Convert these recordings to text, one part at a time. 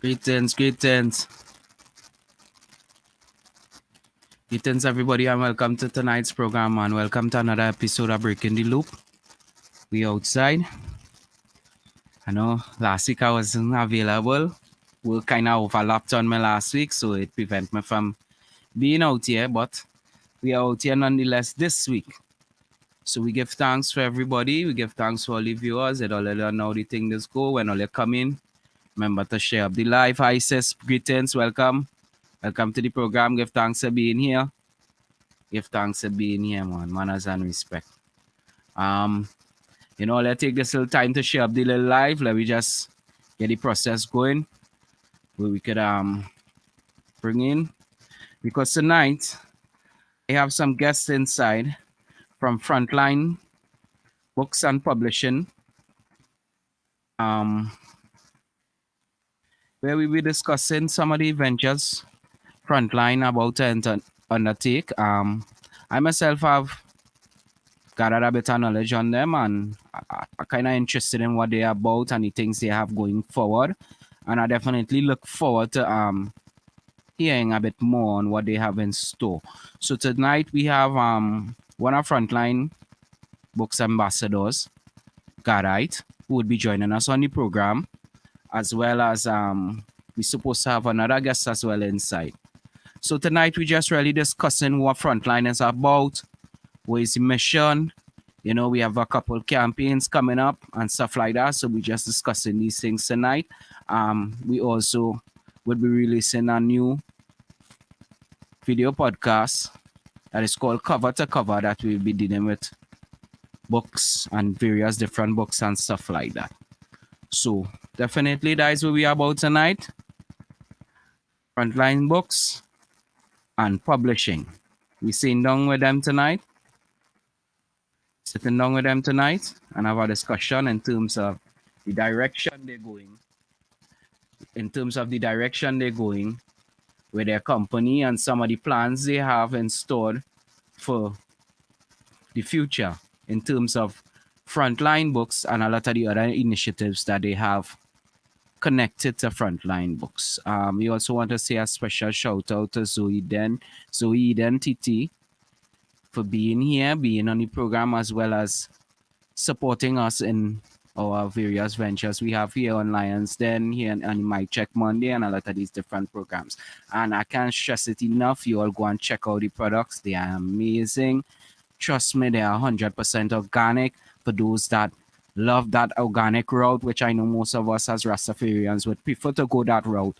Greetings, everybody, and welcome to tonight's program, and welcome to another episode of Breaking the Loop. We outside. I know last week I wasn't available. We kind of overlapped on me last week, so it prevented me from being out here, but we are out here nonetheless this week. So we give thanks for everybody. We give thanks for all the viewers. It all know the thing just go when all you come in. Remember to share up the live. Hi, sis. Greetings. Welcome. Welcome to the program. Give thanks for being here. Give thanks for being here, man. Manners and respect. Let's take this little time to share up the little live. Let me just get the process going. Where we could bring in. Because tonight I have some guests inside from Frontline Books and Publishing. Where we will be discussing some of the ventures Frontline about to undertake. I myself have gathered a bit of knowledge on them, and I'm kind of interested in what they're about and the things they have going forward. And I definitely look forward to hearing a bit more on what they have in store. So tonight we have one of Frontline Books ambassadors, Garite, who would be joining us on the program, as well as we're supposed to have another guest as well inside. So tonight we're just really discussing what Frontline is about, what is the mission. We have a couple campaigns coming up and stuff like that. So we're just discussing these things tonight. We also will be releasing a new video podcast that is called Cover to Cover, that we'll be dealing with books and various different books and stuff like that. So definitely that is what we are about tonight. Frontline Books and Publishing. We're sitting down with them tonight. And have a discussion in terms of the direction they're going. With their company and some of the plans they have installed for the future in terms of Frontline Books and a lot of the other initiatives that they have connected to Frontline Books. We also want to say a special shout out to Zoe Identity for being here, being on the program, as well as supporting us in our various ventures we have here on Lions Den, here on Mic Check Monday, and a lot of these different programs. And I can't stress it enough. You all go and check out the products. They are amazing. Trust me, they are 100% organic. For those that love that organic route, which I know most of us as Rastafarians would prefer to go that route,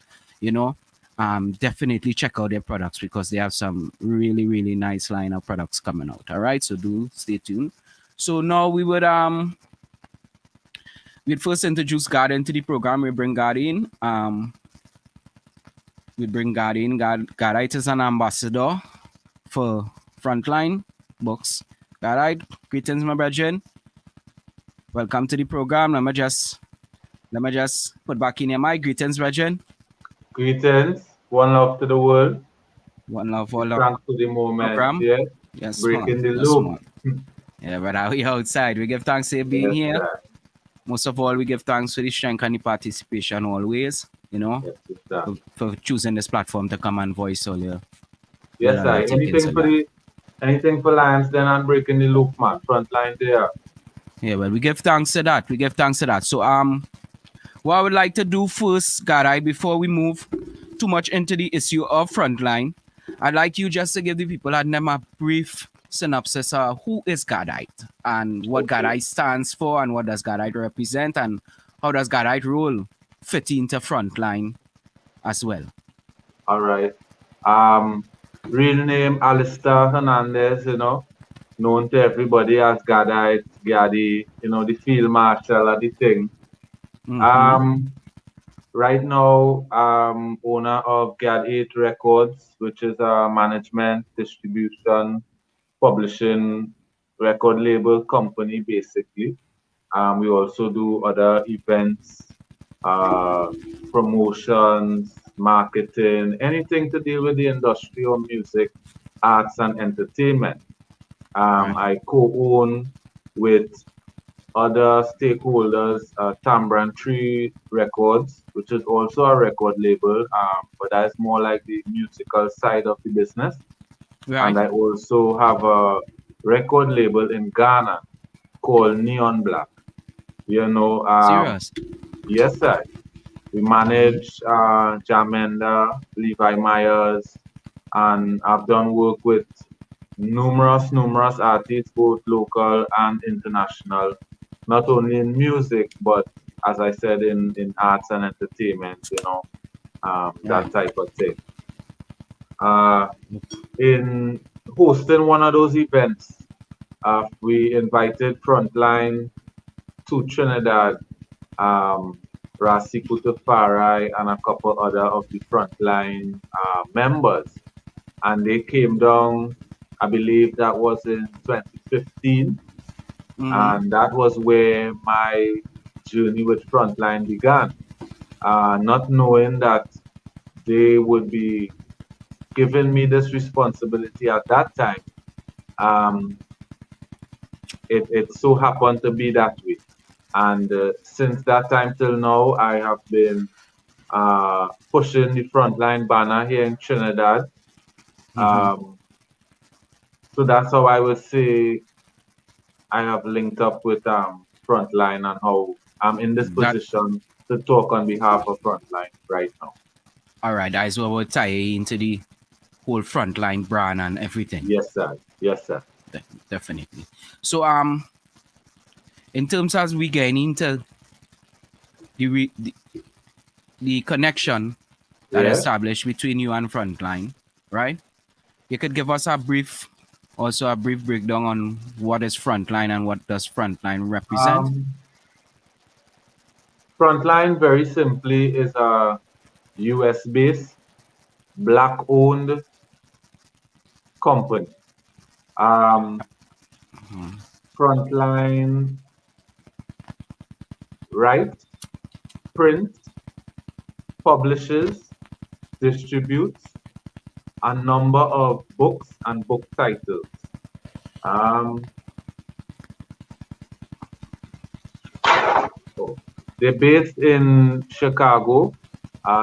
definitely check out their products, because they have some really, really nice line of products coming out. All right, so do stay tuned. So now we'd first introduce God into the program. We bring God in. God is an ambassador for Frontline Books. God, greetings, my brethren. Welcome to the program. Let me just put back in your mic. Greetings, brethren. Greetings. One love to the world. One love, all love. Thanks to the moment. Program. Yeah. Yes, Breaking the loop. Yeah, but we outside. We give thanks for being here. Sir. Most of all, we give thanks for the strength and the participation always, for choosing this platform to come and voice all your. Yes, sir. Anything for Lions Den and Breaking the Loop, man. Frontline there. Yeah, well, we give thanks to that. So what I would like to do first, Garai, before we move too much into the issue of Frontline, I'd like you just to give the people at them a brief synopsis of who is Gadite and what Gadite stands for, and what does Gadite represent, and how does Gadite role fit into Frontline as well. All right. Real name Alistair Hernandez, known to everybody as Gadite, Gaddy, the field marshal of the thing. Mm-hmm. Right now, owner of Gad 8 Records, which is a management, distribution, publishing, record label company, basically. We also do other events, promotions, marketing, anything to do with the industry of music, arts, and entertainment. I co-own with other stakeholders, Tambran Tree Records, which is also a record label, but that's more like the musical side of the business. And Right? I also have a record label in Ghana called Neon Black. You know, Serious. yes, sir. We Mm-hmm. manage Jamenda, Levi Myers, and I've done work with numerous artists, both local and international, not only in music, but as I said, in arts and entertainment, that Right. type of thing. Uh, in hosting one of those events, we invited Frontline to Trinidad, um, Rasi Kutufari, and a couple other of the Frontline members. And they came down, I believe that was in 2015. Mm-hmm. And that was where my journey with Frontline began. Not knowing that they would be giving me this responsibility at that time. Um, it so happened to be that way. And since that time till now, I have been pushing the Frontline banner here in Trinidad. Mm-hmm. Um, so that's how I would say I have linked up with Frontline and how I'm in this That position to talk on behalf of Frontline right now. all right. That's what will tie into the whole frontline brand and everything. Yes, sir. Yes, sir. Definitely. So in terms as we get into the, the connection that Yeah. established between you and frontline, right? You could give us a brief, also a brief breakdown on what is frontline and what does frontline represent. Um, Frontline, very simply, is a US based, black owned company. Um, Mhm. Frontline writes, prints, publishes, distributes a number of books and book titles. Um, so they're based in Chicago.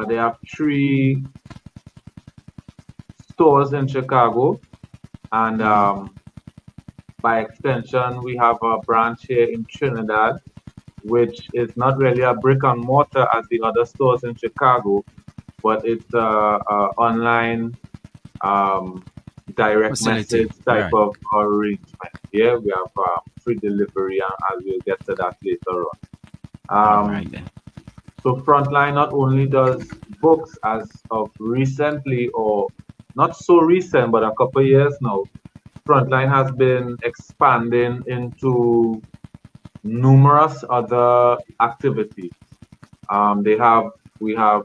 They have three stores in Chicago, and Mhm. by extension, we have a branch here in Trinidad, which is not really a brick and mortar as the other stores in Chicago, but it's a online um, direct Facility, message type right? of arrangement. Yeah, we have free delivery, and as we'll get to that later on. All right Um, then. so Frontline not only does books as of recently, or not so recent, but a couple years now, Frontline has been expanding into numerous other activities. They have we have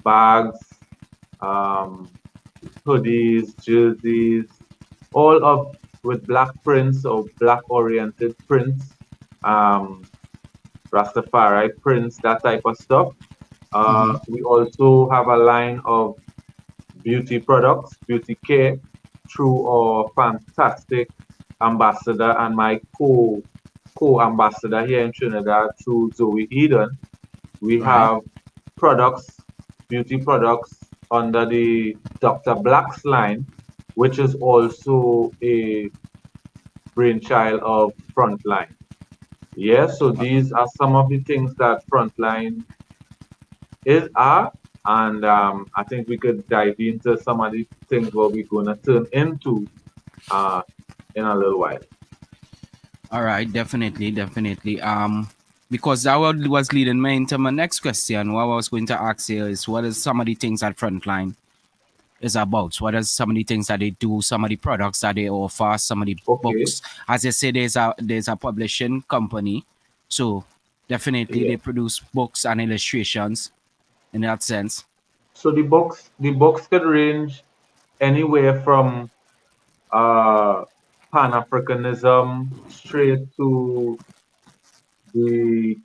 bags, um, hoodies, jerseys, all of with black prints or black oriented prints, um, Rastafari prints, that type of stuff. Mm-hmm. We also have a line of beauty products, beauty care, through our fantastic ambassador and my co-ambassador here in Trinidad through Zoe Eden. We Right. have products, beauty products under the Dr. Black's line, which is also a brainchild of Frontline. Yeah, so Uh, these are some of the things that Frontline is are, and I think we could dive into some of the things what we're gonna turn into uh, in a little while. all right, definitely, definitely. Because that was leading me into my next question. What I was going to ask you is, what is some of the things that frontline is about? What are some of the things that they do? Some of the products that they offer? Some of the Okay, books? As I say, there's a publishing company, so definitely yeah. they produce books and illustrations in that sense. So the books could range anywhere from uh, Pan Africanism straight to the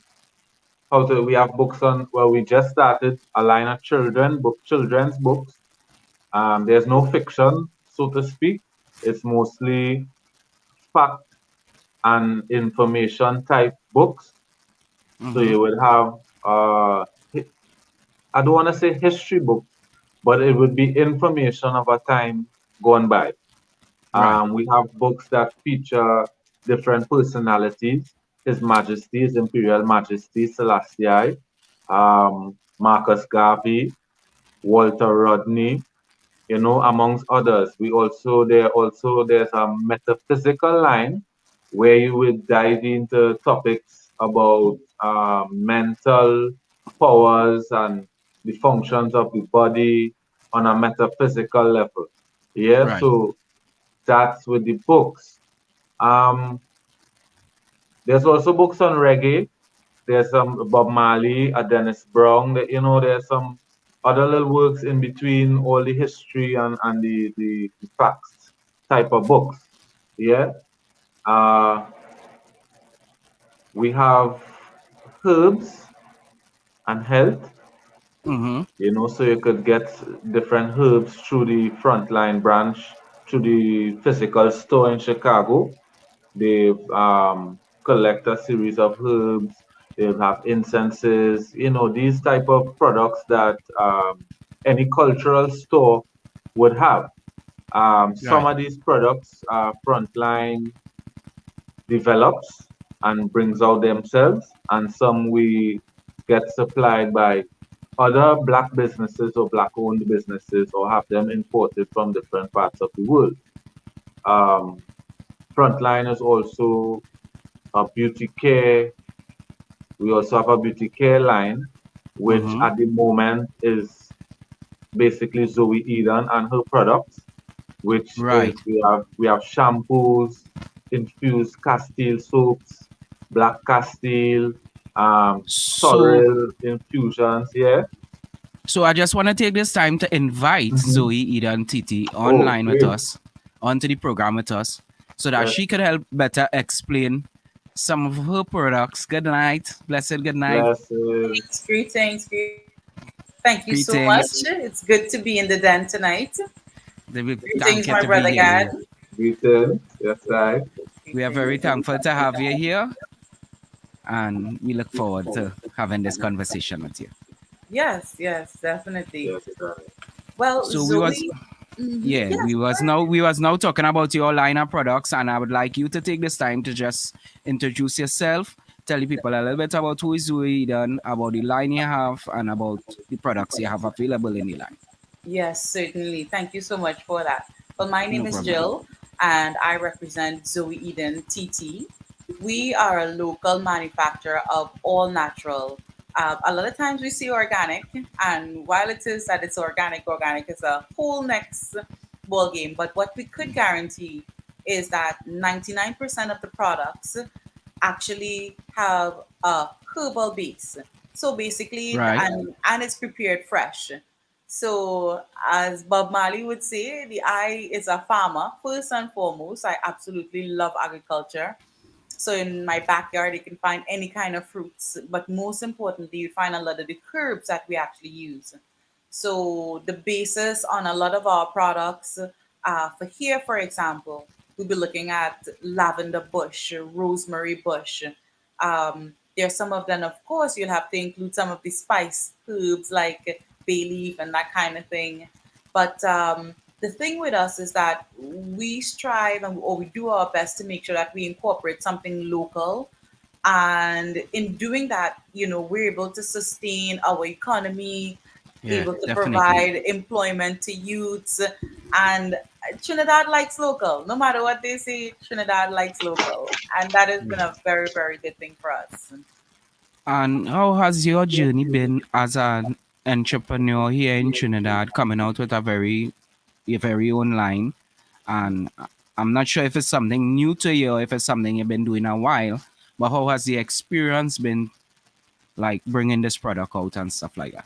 how to we have books on well we just started a line of children's books. There's no fiction, so to speak. It's mostly fact and information type books. So Mm-hmm. you would have, hi- I don't want to say history books, but it would be information of a time gone by. Right. We have books that feature different personalities, His Majesty, His Imperial Majesty Selassie, Marcus Garvey, Walter Rodney, amongst others. There's a metaphysical line where you would dive into topics about mental powers and the functions of the body on a metaphysical level. Yeah, Right. so that's with the books. Um, there's also books on reggae. There's some Bob Marley, a Dennis Brown. There's some other little works in between all the history and the facts type of books. Yeah. Uh, we have herbs and health. Mm-hmm. So you could get different herbs through the Frontline branch, through the physical store in Chicago. They collect a series of herbs. They'll have incenses, these type of products that any cultural store would have. Some Right. of these products Frontline develops and brings out themselves, and some we get supplied by other black businesses or black owned businesses or have them imported from different parts of the world. Um, Frontline is also a beauty care. We also have a beauty care line, which Mm-hmm. at the moment is basically Zoe Eden and her products, which is Right. we have shampoos, infused Castile soaps, black Castile, So sorrel infusions. Yeah. so I just want to take this time to invite Hmm. Zoe, Ida, and Titi Oh, online with great. us, onto the program with us, so that Yes. she could help better explain some of her products. Good night. Blessed good night. Blessings. Greetings. Thank you so much. Greetings. It's good to be in the den tonight. We Greetings, thank you my to be brother here. God. Greetings. Yes, I. We are very Greetings. thankful to have you here, and we look forward to having this conversation with you. Yes, definitely. Yes, I. Well, So we was Zoe, yeah, yes, we was now talking about your line of products, and I would like you to take this time to just introduce yourself, tell the people a little bit about who is Zoe, then about the line you have, and about the products you have available in the line. yes, certainly. Thank you so much for that. Well, my No name is problem. Jill, and I represent Zoe Eden TT. We are a local manufacturer of all natural. A lot of times we see organic, and while it is that it's organic is a whole next ball game. But what we could guarantee is that 99% of the products actually have a herbal base. So basically, Right. and it's prepared fresh. So as Bob Marley would say, the eye is a farmer first and foremost. I absolutely love agriculture. So in my backyard, you can find any kind of fruits, but most importantly, you find a lot of the herbs that we actually use. So the basis on a lot of our products, for here, for example, we'll be looking at lavender bush, rosemary bush. There's some of them, of course, you'll have to include some of the spice herbs like bay leaf and that kind of thing. But the thing with us is that we strive or we do our best to make sure that we incorporate something local. And in doing that, we're able to sustain our economy, Yeah, able to definitely. provide employment to youths. And Trinidad likes local. No matter what they say, Trinidad likes local. And that has been a very, very good thing for us. And how has your journey been as an entrepreneur here in Trinidad, coming out with your very own line? And I'm not sure if it's something new to you or if it's something you've been doing a while, but how has the experience been, like bringing this product out and stuff like that?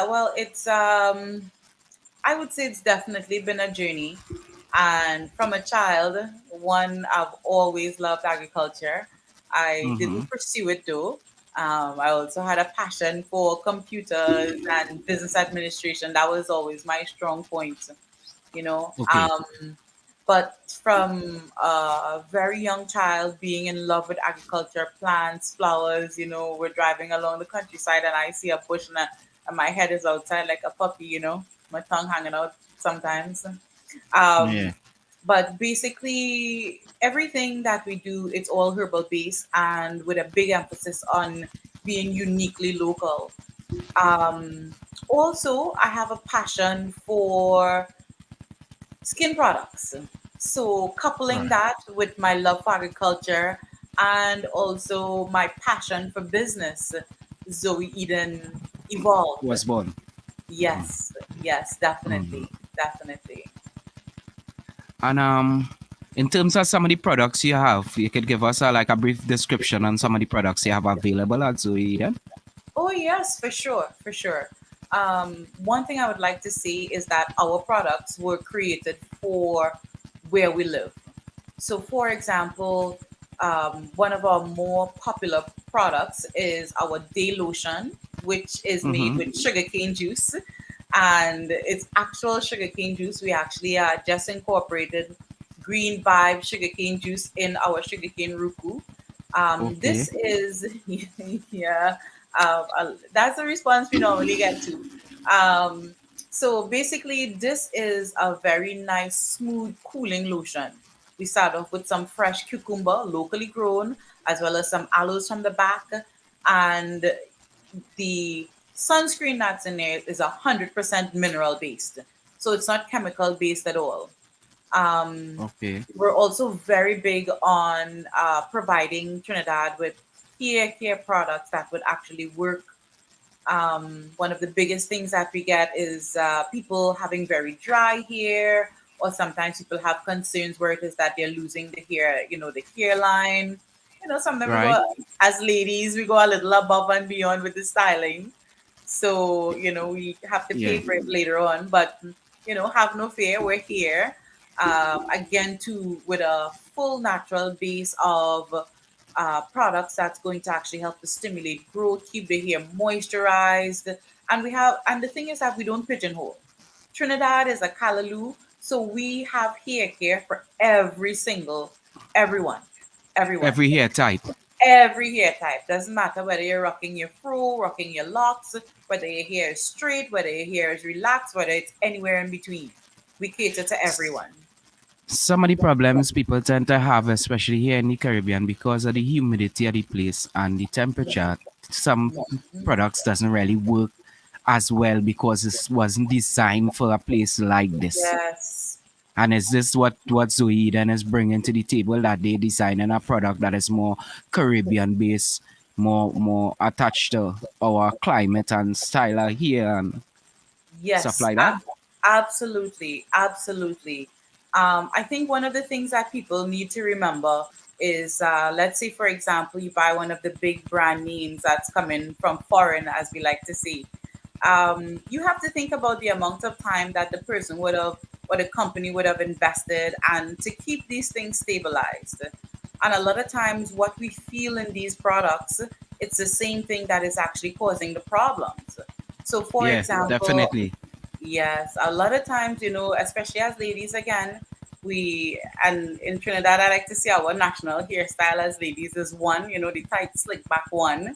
Well, it's I would say it's definitely been a journey. And from a child, one, I've always loved agriculture. I Mm-hmm. didn't pursue it though. I also had a passion for computers and business administration. That was always my strong point, you know. Okay. But from a very young child being in love with agriculture, plants, flowers, we're driving along the countryside and I see a bush and my head is outside like a puppy, my tongue hanging out sometimes. Yeah. Um, but basically, everything that we do, it's all herbal based and with a big emphasis on being uniquely local. Also, I have a passion for skin products. So, coupling Right. that with my love for agriculture and also my passion for business, Zoe Eden evolved. Was born. Yes, yes, definitely, definitely. And in terms of some of the products you have, you could give us like a brief description on some of the products you have available at Zoe then? Oh, yes, for sure, for sure. One thing I would like to see is that our products were created for where we live. So, for example, one of our more popular products is our day lotion, which is made Mm-hmm. with sugarcane juice. And it's actual sugarcane juice. We actually just incorporated green vibe sugarcane juice in our sugarcane ruku. Okay. This is, yeah, that's the response we normally get to. So basically, this is a very nice, smooth, cooling lotion. We start off with some fresh cucumber, locally grown, as well as some aloes from the back. And the sunscreen that's in there is 100% mineral based. So it's not chemical based at all. Um, Okay. we're also very big on providing Trinidad with hair care products that would actually work. One of the biggest things that we get is people having very dry hair, or sometimes people have concerns where it is that they're losing the hair, the hairline. Sometimes we Right. go, as ladies, we go a little above and beyond with the styling. So, we have to pay Yeah. for it later on. But, have no fear, we're here. Again, too, with a full natural base of products that's going to actually help to stimulate growth, keep the hair moisturized. And the thing is that we don't pigeonhole. Trinidad is a callaloo, so we have hair care for everyone, everyone, Every hair type. every hair type. Doesn't matter whether you're rocking your fro, rocking your locks, whether your hair is straight, whether your hair is relaxed, whether it's anywhere in between. We cater to everyone. Some of the problems people tend to have, especially here in the Caribbean, because of the humidity of the place and the temperature, some products doesn't really work as well because it wasn't designed for a place like this. Yes. And is this what Zoe then is bringing to the table, that they designing a product that is more Caribbean based, more attached to our climate and style here and stuff Yes, like that? absolutely, absolutely. I think one of the things that people need to remember is, let's say, for example, you buy one of the big brand names that's coming from foreign, as we like to say. You have to think about the amount of time that the person would have, or the company would have invested, and to keep these things stabilized. And a lot of times, what we feel in these products, it's the same thing that is actually causing the problems. So, for Yeah, example, definitely. yes, a lot of times, especially as ladies, again, and in Trinidad, I like to see our national hairstyle as ladies is one, the tight slick back one.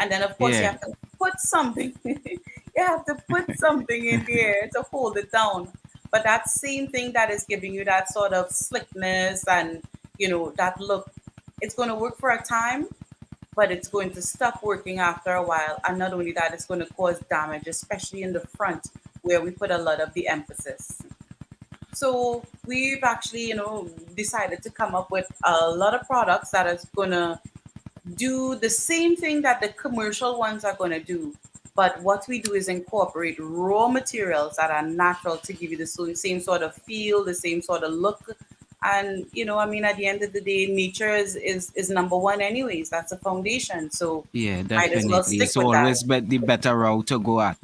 And then, of course, you Yeah. have to put something, you have to put something in there to hold it down. But that same thing that is giving you that sort of slickness and, that look, it's going to work for a time, but it's going to stop working after a while. And not only that, it's going to cause damage, especially in the front where we put a lot of the emphasis. So we've actually, decided to come up with a lot of products that is going to do the same thing that the commercial ones are going to do. But what we do is incorporate raw materials that are natural to give you the same sort of feel, the same sort of look. And at the end of the day, nature is number one, anyways. That's a foundation. So Yeah, might as well definitely. stick It's with that. always the better route to go at.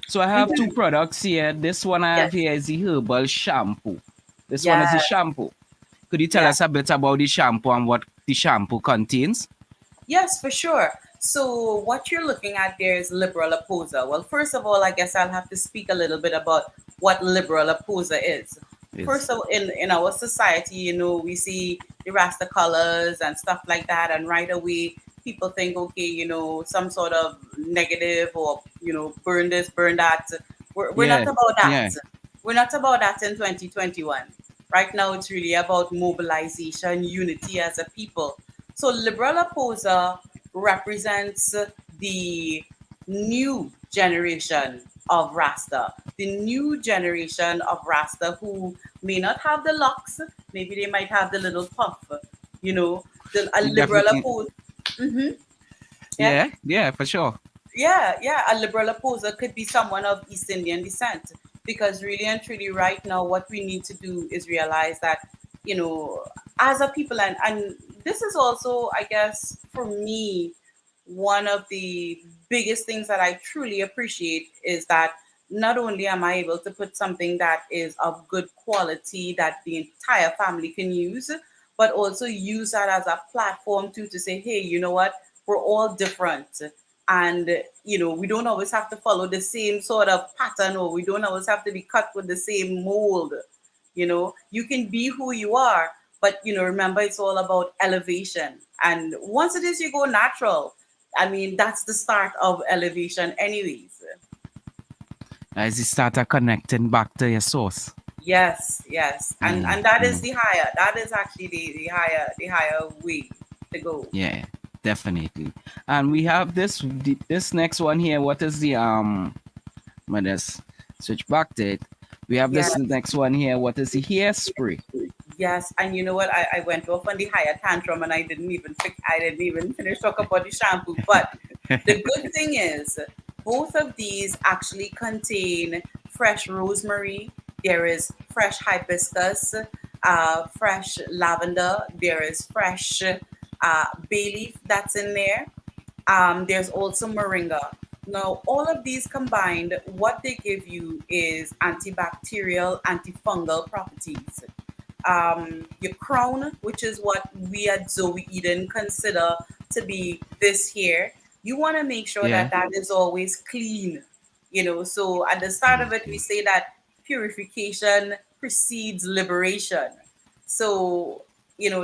So I have two Mhm. products here. This one I have Yes, here is the herbal shampoo. This one is the yes, shampoo. Could you tell yes. us a bit about the shampoo and what the shampoo contains? Yes, for sure. So what you're looking at there is liberal opposer. Well, first of all, I guess I'll have to speak a little bit about what liberal opposer is. It's first of all, in our society, we see the Rasta colors and stuff like that, and right away people think, okay, some sort of negative, or burn this, burn that. We're not yeah, about that. yeah. We're not about that in 2021. Right now, it's really about mobilization, unity as a people. So, liberal opposer represents the new generation of Rasta, the new generation of Rasta who may not have the locks, maybe they might have the little puff, you know, a It liberal definitely. opposer. Hmm. Yeah. Yeah, yeah, for sure. Yeah. A liberal opposer could be someone of East Indian descent, because really and truly, right now, what we need to do is realize that, you know, as a people, and this is also, I guess, for me, one of the biggest things that I truly appreciate is that not only am I able to put something that is of good quality that the entire family can use, but also use that as a platform to say, hey, you know what? We're all different. And, we don't always have to follow the same sort of pattern, or we don't always have to be cut with the same mold. You can be who you are, but, remember, it's all about elevation. And once it is you go natural, I mean, that's the start of elevation, anyways. As you start connecting back to your source. Yes, yes, and Yeah, and that is yeah, the higher. That is actually the higher way to go. yeah, definitely. And we have this next one here. What is the Let us switch back to it. We have this Yes, next one here. What is the hairspray? yes, and you know what? I went off on the higher tantrum, and I didn't even finish talking about the shampoo. But the good thing is, both of these actually contain fresh rosemary. There is fresh hibiscus, fresh lavender. There is fresh bay leaf that's in there. There's also moringa. Now, all of these combined, what they give you is antibacterial, antifungal properties. Your crown, which is what we at Zoe Eden consider to be this here, you want to make sure Yeah. that that is always clean. So at the start of it, we Okay. say that purification precedes liberation. So,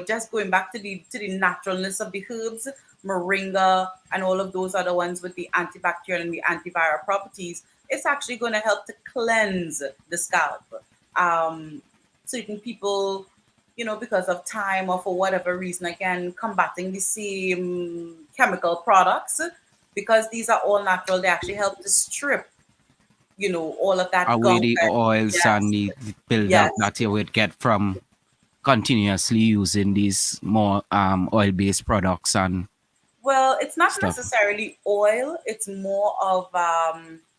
just going back to the naturalness of the herbs, moringa, and all of those other ones with the antibacterial and the antiviral properties, it's actually going to help to cleanse the scalp. Um, Certain people, because of time or for whatever reason, again, combating the same chemical products, because these are all natural, they actually help to strip, all of that Away gunk. the oils and Yes, the buildup yes. that you would get from continuously using these more oil-based products and Well, it's not stuff. necessarily oil. It's more of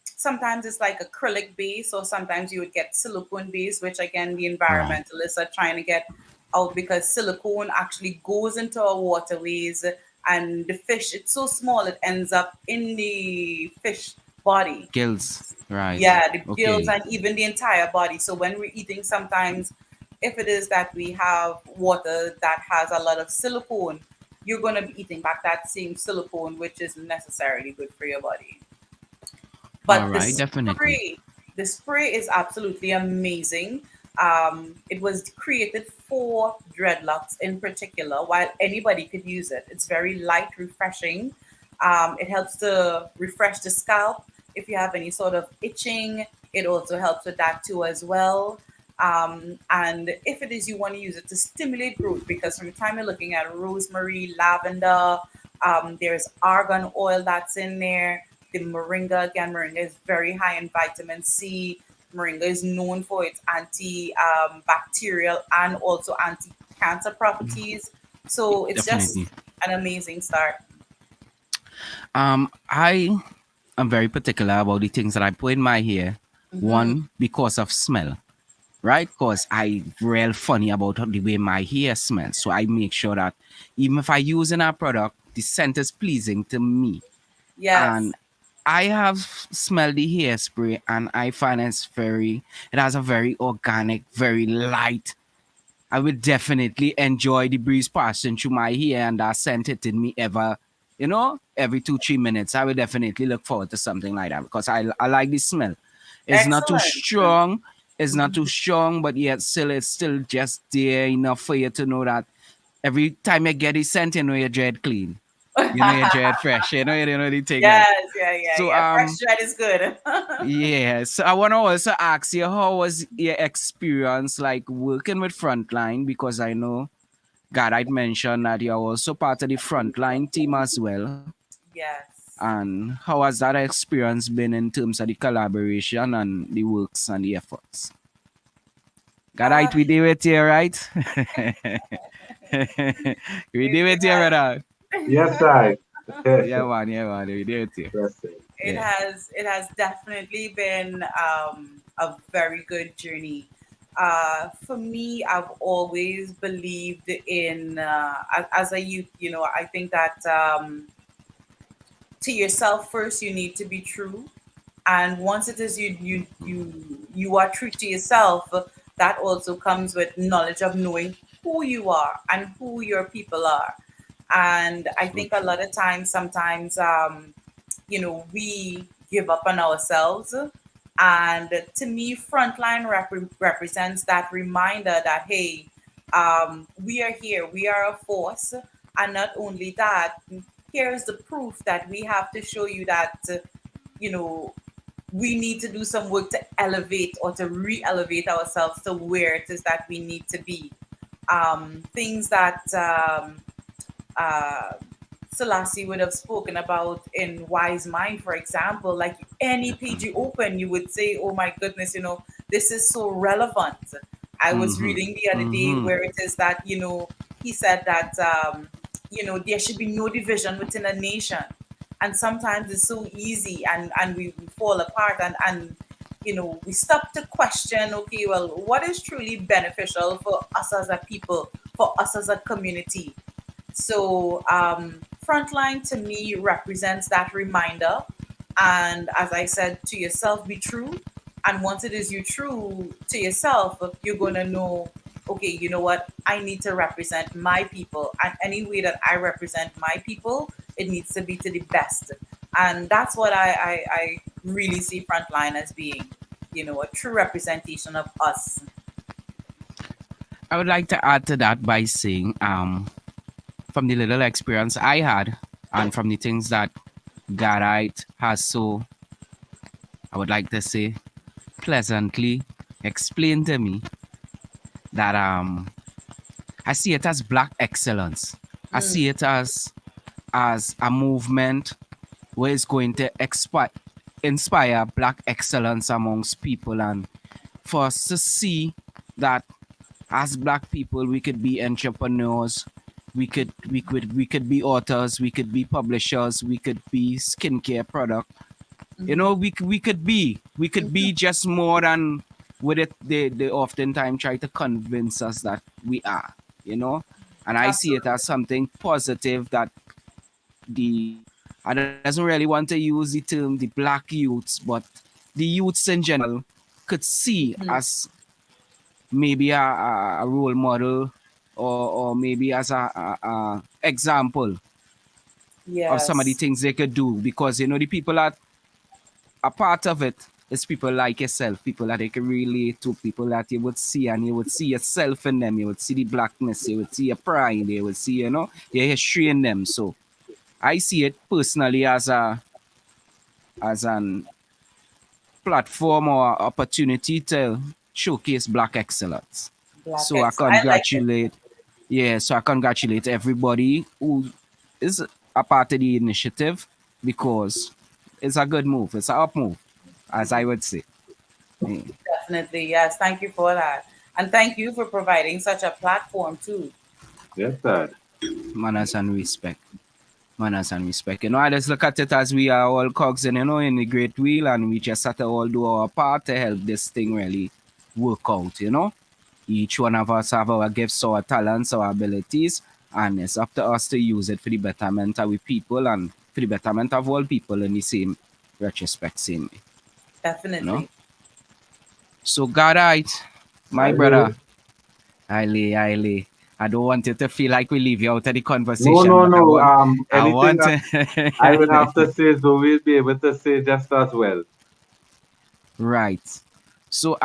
sometimes it's like acrylic base, or sometimes you would get silicone base, which again the Right. environmentalists are trying to get out, because silicone actually goes into our waterways, and the fish, it's so small, it ends up in the fish body. Gills. Right. Yeah, the gills Okay. and even the entire body. So when we're eating, sometimes if it is that we have water that has a lot of silicone, you're going to be eating back that same silicone, which isn't necessarily good for your body. All But the right. Definitely. spray, the spray is absolutely amazing. It was created for dreadlocks in particular, while anybody could use it. It's very light, refreshing. It helps to refresh the scalp. If you have any sort of itching, it also helps with that too as well. And if it is you want to use it to stimulate growth, because from the time you're looking at rosemary, lavender, there's argan oil that's in there. The moringa, again, moringa is very high in vitamin C. Moringa is known for its anti-bacterial and also anti-cancer properties. So it's Definitely. just an amazing start. I am very particular about the things that I put in my hair. Hmm. One, because of smell, right? Because I real funny about the way my hair smells. So I make sure that even if I use in a product, the scent is pleasing to me. Yes, And I have smelled the hairspray and I find it has a very organic, very light. I will definitely enjoy the breeze passing through my hair and that scent hitting me every 2, 3 minutes. I will definitely look forward to something like that because I like the smell. It's not too excellent. strong. is not too strong, but yet still it's still just there enough for you to know that every time you get it sent, you know your dread clean. You know your dread fresh. You know the thing, right? Yes, yeah, yeah, So yeah. Fresh thread is good. yeah. So I wanna also ask you how was your experience like working with Frontline, because I know God I'd mentioned that you're also part of the Frontline team as well. Yes. And how has that experience been in terms of the collaboration and the works and the efforts? God, Uh, right, we do it here, right? We it, do it here, brother. Yes, I. Yeah, man, we do it here. That's it. Yeah. it has definitely been a very good journey. For me, I've always believed in as a youth. You know, I think that to yourself first, you need to be true, and once it is you are true to yourself, that also comes with knowledge of knowing who you are and who your people are. And I So think a true. lot of times sometimes you know, we give up on ourselves. And to me, Frontline represents that reminder that, hey, we are here, we are a force. And not only that, here's the proof that we have to show you that, you know, we need to do some work to elevate or to re elevate ourselves to where it is that we need to be. Things that uh, Selassie would have spoken about in Wise Mind, for example, like any page you open, you would say, oh my goodness, you know, this is so relevant. I was Mm-hmm. reading the other day Mm-hmm. where it is that, you know, he said that, you know, there should be no division within a nation. And sometimes it's so easy and we fall apart and, you know, we stop to question, okay, well, what is truly beneficial for us as a people, for us as a community? So, Frontline to me represents that reminder. And as I said, to yourself, be true. And once it is you true to yourself, you're going to know, okay, you know what? I need to represent my people. And any way that I represent my people, it needs to be to the best. And that's what I really see Frontline as being, you know, a true representation of us. I would like to add to that by saying, from the little experience I had and from the things that Garite has so, I would like to say, pleasantly explained to me that I see it as black excellence. I see Mm, it as a movement where it's going to inspire black excellence amongst people, and for us to see that as black people we could be entrepreneurs, we could be authors, we could be publishers, we could be skincare product. You know, we could be just more than what it they oftentimes try to convince us that we are, you know. And I see it absolutely. as something positive that the I doesn't really want to use the term the black youths, but the youths in general could see Mhm. as maybe a role model, or maybe as a example of some of the Yes. things they could do, because you know the people that a part of it is people like yourself, people that you can relate to, people that you would see and you would see yourself in them, you would see the blackness, you would see your pride, you would see, you know, your history in them. So I see it personally as an platform or opportunity to showcase black excellence. Black So I X. I like it. congratulate, yeah, so I congratulate everybody who is a part of the initiative, because it's a good move, it's a up move, as I would say. Yeah. Definitely. Yes. Thank you for that. And thank you for providing such a platform too. Yes, sir. Manners and respect. Manners and respect. You know, I just look at it as we are all cogs in, you know, in the great wheel, and we just have to all do our part to help this thing really work out, you know. Each one of us have our gifts, our talents, our abilities, and it's up to us to use it for the betterment of we people and for the betterment of all people in the same retrospect, same way, you know. Definitely. So, God, right, my I lay. brother, highly. I don't want you to feel like we leave you out of the No, conversation, no, but no. I Anything want that I will to. have to say, Zoe will be able to say just as well. Right. So,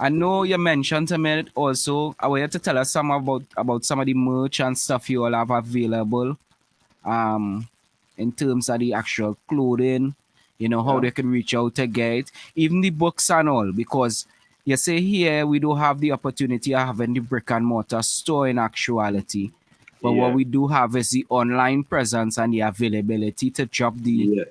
I know you mentioned to me also. I want you to tell us some about some of the merch and stuff you all have available. Um, in terms of the actual clothing, how Yeah. they can reach out to get even the books and all. Because you say here we do have the opportunity of having the brick and mortar store in actuality. But what Yeah. we do have is the online presence and the availability to drop Yes.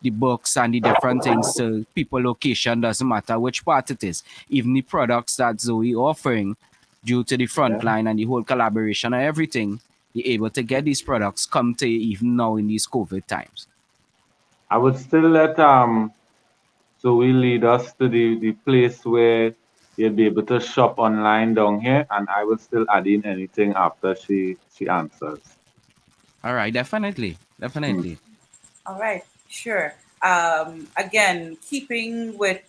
the books and the different things to people location doesn't matter which part it is. Even the products that Zoe offering due to the Yeah. frontline and the whole collaboration and everything, you're able to get these products come to you even now in these COVID times. I would still let so we lead us to the place where you'll be able to shop online down here, and I will still add in anything after she answers. All right, definitely. Hmm. Definitely. All right, sure. Again, keeping with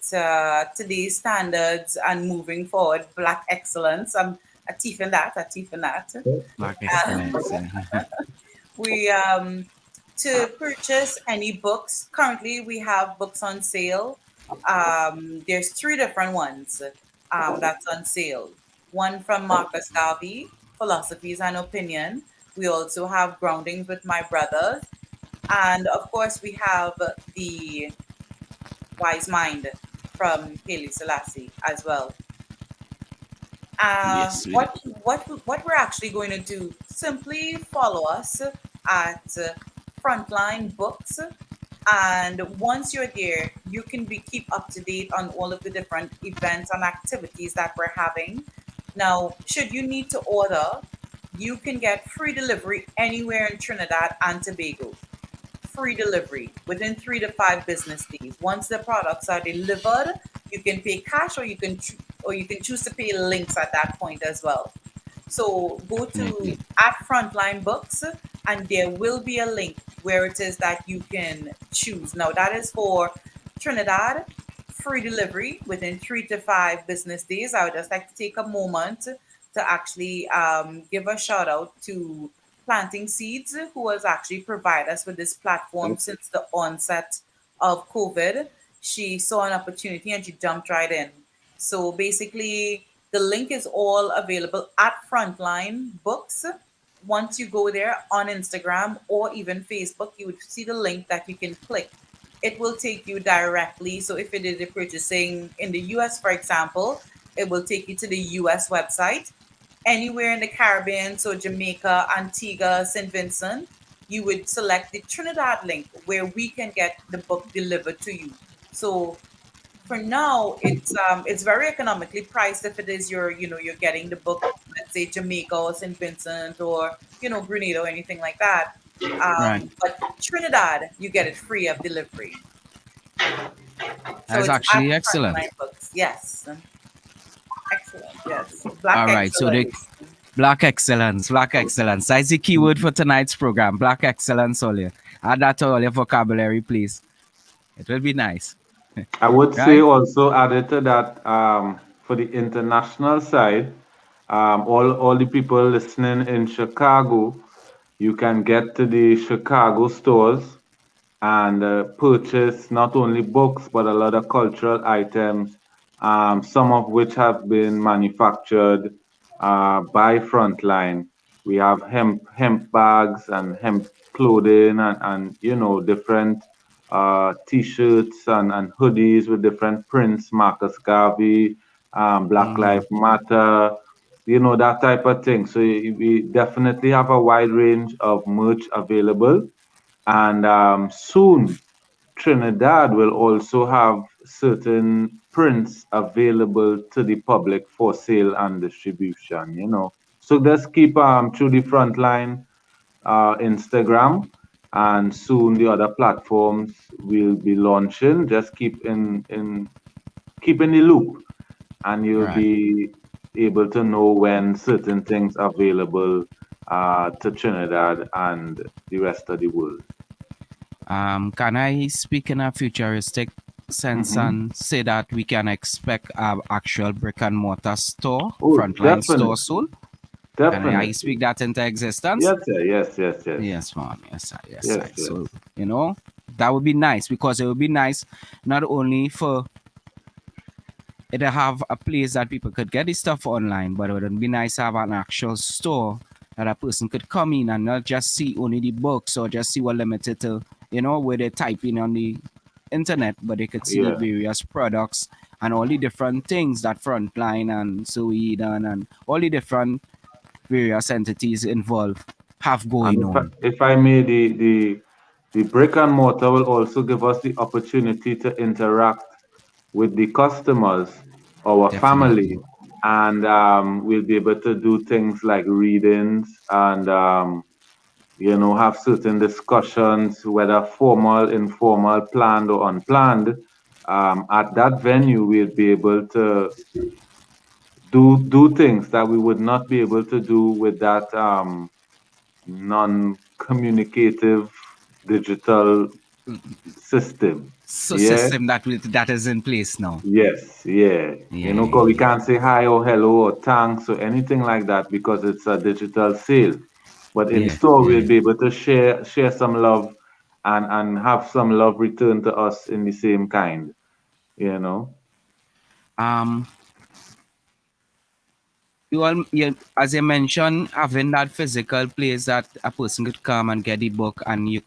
today's standards and moving forward, Black excellence. I'm a thief in that, a thief in that. Black excellence. We To purchase any books. Currently, we have books on sale. There's three different ones that's on sale. One from Marcus Garvey, Philosophies and Opinion. We also have Groundings with My Brothers, and of course, we have the Wise Mind from Haile Selassie as well. Yes, we do. What we're actually going to do? Simply follow us at Frontline Books, and once you're there, you can be keep up to date on all of the different events and activities that we're having. Now, should you need to order, you can get free delivery anywhere in Trinidad and Tobago. Free delivery within 3 to 5 business days. Once the products are delivered, you can pay cash, or you can choose to pay links at that point as well. So go to Definitely. at Frontline Books, and there will be a link where it is that you can choose. Now that is for Trinidad, free delivery within 3 to 5 business days. I would just like to take a moment to actually give a shout out to Planting Seeds, who has actually provided us with this platform since the onset of COVID. She saw an opportunity and she jumped right in. So basically, the link is all available at Frontline Books. Once you go there on Instagram or even Facebook, you would see the link that you can click. It will take you directly. So if it is a purchasing in the US, for example, it will take you to the US website. Anywhere in the Caribbean, so Jamaica, Antigua, St. Vincent, you would select the Trinidad link where we can get the book delivered to you. So for now, it's very economically priced if it is you're getting the book, let's say Jamaica or St. Vincent or Grenada or anything like that. Right. But Trinidad, you get it free of delivery. So That's it's at actually excellent. Frontline Books. Yes, excellent. Yes, Black All right. So the excellence. black excellence, black excellence. That's the keyword for tonight's program. Black excellence, Olia. Add that to all your vocabulary, please. It will be nice. I would say Right? also added to that for the international side, all the people listening in Chicago, you can get to the Chicago stores and purchase not only books but a lot of cultural items, some of which have been manufactured by Frontline. We have hemp bags and hemp clothing and different t-shirts and hoodies with different prints, Marcus Garvey, Black Mm-hmm. Lives Matter, that type of thing. So we definitely have a wide range of merch available, and soon Trinidad will also have certain prints available to the public for sale and distribution. So just keep through the Frontline Instagram, and soon the other platforms will be launching. Just keep in the loop, and you'll Right. be able to know when certain things are available to Trinidad and the rest of the world. Can I speak in a futuristic sense Hmm. and say that we can expect an actual brick and mortar store, Oh, frontline store definitely, soon? Can I speak definitely. that into existence? Yes, sir. Yes, yes, yes, Yes, ma'am. Yes, sir. Yes, sir. yes, yes. So, that would be nice because it would be nice not only for it'll have a place that people could get this stuff online, but it would be nice to have an actual store that a person could come in and not just see only the books or just see what limited to, where they type in on the internet, but they could see the Yeah. various products and all the different things that Frontline and Zoe done and all the different various entities involved have And going on. if I may, the brick and mortar will also give us the opportunity to interact with the customers, our family, Definitely. and we'll be able to do things like readings and have certain discussions, whether formal, informal, planned, or unplanned. At that venue, we'll be able to do things that we would not be able to do with that non-communicative digital system. So Yeah. system that is in place now. Yes, yeah. Yeah, yeah, 'Cause we yeah. can't say hi or hello or thanks or anything like that because it's a digital sale. But in Yeah, store, yeah, we'll yeah. be able to share some love and have some love returned to us in the same kind, you know? Um, as you mentioned, having that physical place that a person could come and get the book, and you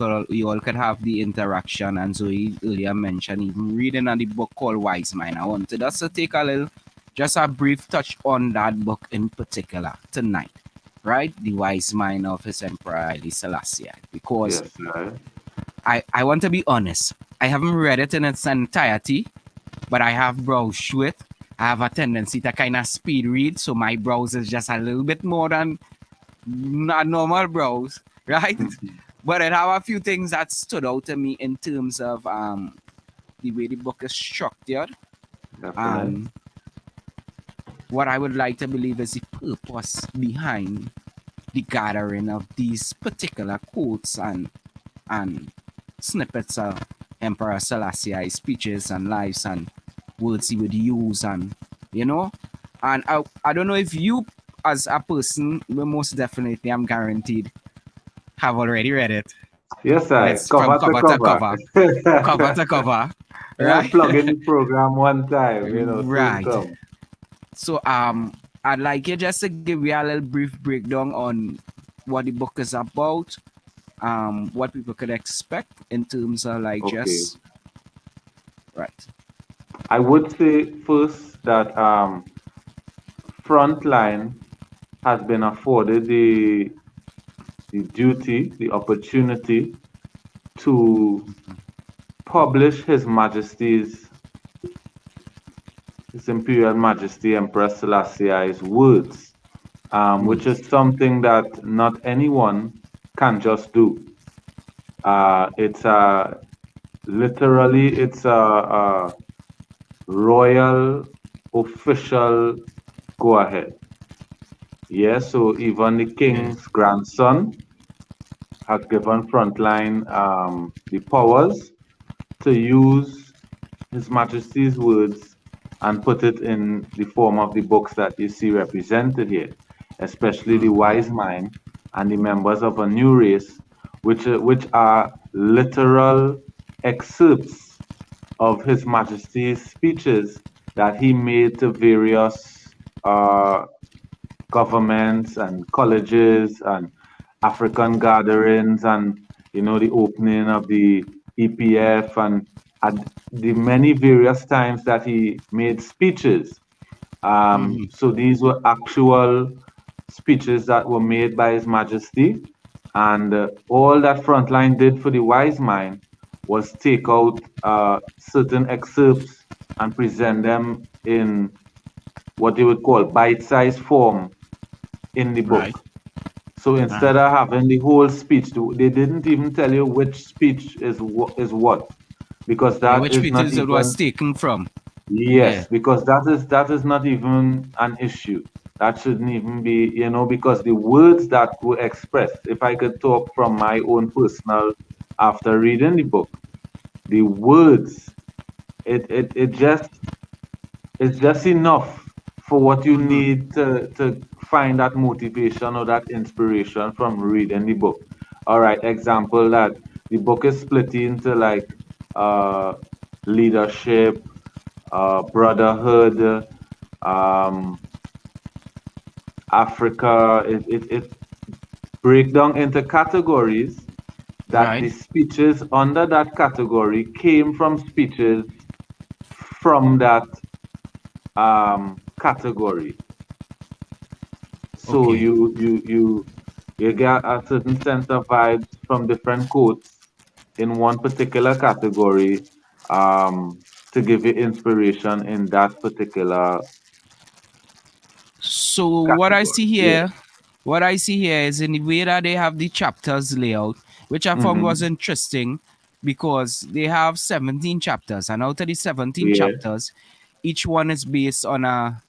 all could have the interaction. And so he earlier mentioned even reading on the book called Wise Mind. I wanted us to take a little, just a brief touch on that book in particular tonight, right? The Wise Mind of His Emperor Haile Selassie, because Yes, right. I want to be honest. I haven't read it in its entirety, but I have browsed through it. I have a tendency to kind of speed read, so my browse is just a little bit more than a normal browse, right? But it have a few things that stood out to me in terms of the way the book is structured Definitely. and what I would like to believe is the purpose behind the gathering of these particular quotes and snippets of Emperor Selassie speeches and lives and words he would use and I don't know if you as a person but most definitely I'm guaranteed have already read it. Yes, I It's from cover to cover to cover. cover, cover to cover, Yeah, right? plug in the program one time, soon Right. come. So I'd like you just to give you a little brief breakdown on what the book is about, what people could expect in terms of like Okay. just right. I would say first that Frontline has been afforded the duty, the opportunity to publish His Imperial Majesty Emperor Selassie's words, which Words. is something that not anyone can just do. It's literally it's a royal official go ahead. Yes, so even the Yeah. king's grandson has given Frontline the powers to use His Majesty's words and put it in the form of the books that you see represented here, especially the Mm-hmm. wise mind and the members of a new race, which are literal excerpts of His Majesty's speeches that he made to various governments and colleges and African gatherings and the opening of the EPF and at the many various times that he made speeches. Mm-hmm. So these were actual speeches that were made by His Majesty, and all that Frontline did for the wise mind was take out certain excerpts and present them in what they would call bite-sized form in the Right. book. So Right. instead of having the whole speech, they didn't even tell you which speech is what, because Yeah, that which is not pieces it was even taken from. Yeah. yes, because that is not even an issue. That shouldn't even be, because the words that were expressed, if I could talk from my own personal, after reading the book, the words, it just it's just enough for what you Mm-hmm. need to find that motivation or that inspiration from reading the book. All right, example that the book is split into like uh, leadership, brotherhood, um, Africa. It break down into categories that Right. the speeches under that category came from speeches from that category. So Okay. you get a certain sense of vibes from different quotes in one particular category to give you inspiration in that particular So category. Yeah. what I see here is in the way that they have the chapters layout, which I found was Mm-hmm. interesting because they have 17 chapters, and out of the 17 Yeah. chapters, each one is based on a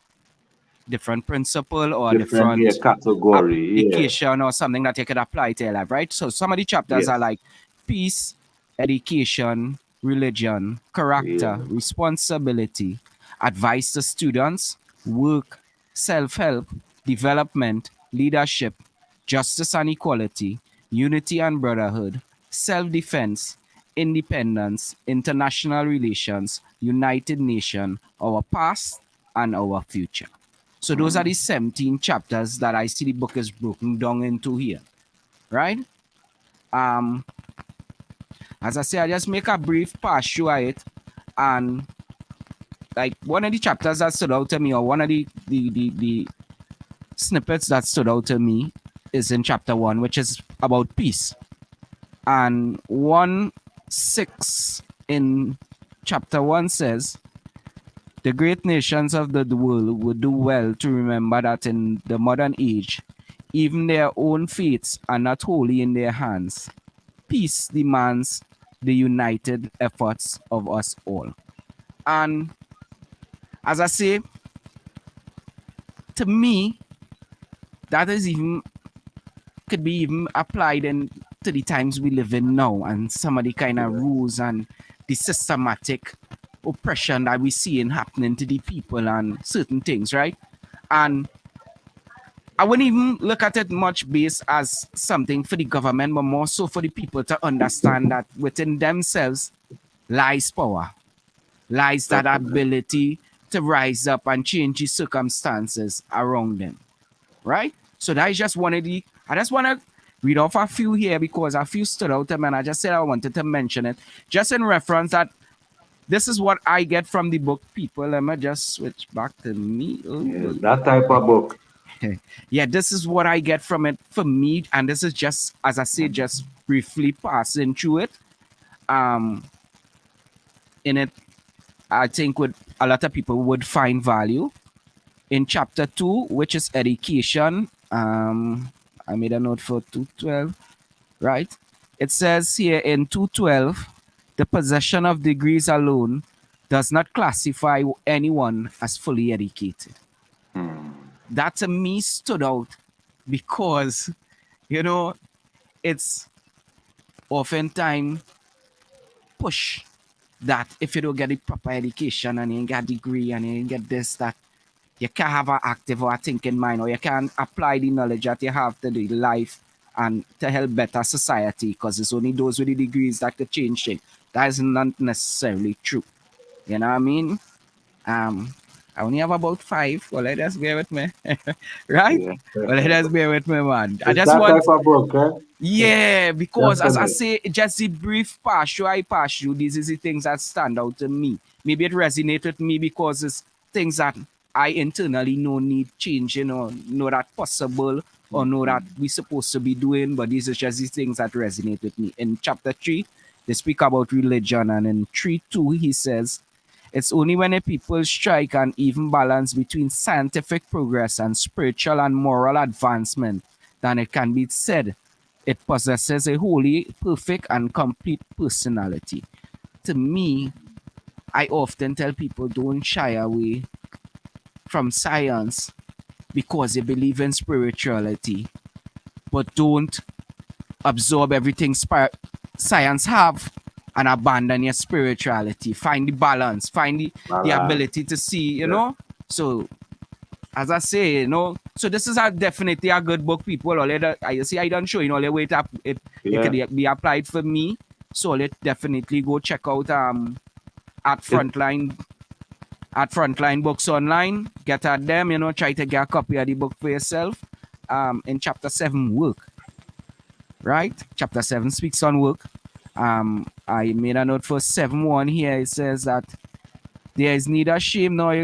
different principle or a Different, yeah, different category. Yeah. application or something that you could apply to your life, right? So some of the chapters are Yes. like peace, education, religion, character, Yeah. responsibility, advice to students, work, self-help, development, leadership, justice and equality, unity and brotherhood, self-defense, independence, international relations, United Nations, our past and our future. So those are the 17 chapters that I see the book is broken down into here, right? Um, as I say, I just make a brief pass through it, and like one of the chapters that stood out to me, or one of the snippets that stood out to me, is in chapter one, which is about peace, and 1:6 in chapter one says the great nations of the world would do well to remember that in the modern age, even their own fates are not wholly in their hands. Peace demands the united efforts of us all. And as I say, to me, that is even could be even applied in to the times we live in now and some of the kind of rules and the systematic oppression that we see in happening to the people and certain things, right? And I wouldn't even look at it much based as something for the government, but more so for the people to understand that within themselves lies power, lies that Definitely. ability to rise up and change the circumstances around them, right? So that is just one of the, I just want to read off a few here because a few stood out to me and I just said I wanted to mention it just in reference that this is what I get from the book, people. Let me just switch back to me. Yes. Oh, That type of book. yeah, this is what I get from it for me, and this is just, as I say, just briefly passing through it. Um, in it, I think would a lot of people would find value in chapter two, which is education. I made a note for 212, right? It says here in 212, the possession of degrees alone does not classify anyone as fully educated. That to me stood out because, you know, it's oftentimes push that if you don't get the proper education and you ain't get a degree and you ain't get this, that you can't have an active or a thinking mind or you can't apply the knowledge that you have to the life and to help better society because it's only those with the degrees that could change things. That is not necessarily true. You know what I mean? Um, I only have about five. Well, let us bear with me. Right? Yeah. Well, let us bear with me, man. I It's just that type want, of book, eh? yeah, because as I Definitely. say, just the brief pass I pass you, these is the things that stand out to me. Maybe it resonates with me because it's things that I internally know need changing or know that possible or know that we supposed to be doing, but these are just the things that resonate with me. In chapter 3, they speak about religion, and in 3:2, he says, it's only when a people strike an even balance between scientific progress and spiritual and moral advancement that it can be said it possesses a wholly perfect and complete personality. To me, I often tell people don't shy away from science because they believe in spirituality, but don't absorb everything science have and abandon your spirituality. Find the balance, find the Balance. ability to see, Yeah. So as I say, so this is definitely a good book, people. All it, I see I don't show all the way it Yeah. could be applied for me. So let definitely go check out at It, Frontline. at Frontline Books Online. Get at them, try to get a copy of the book for yourself. In chapter 7, work, right? Chapter 7 speaks on work. I made a note for 7:1 here. It says that there is neither shame nor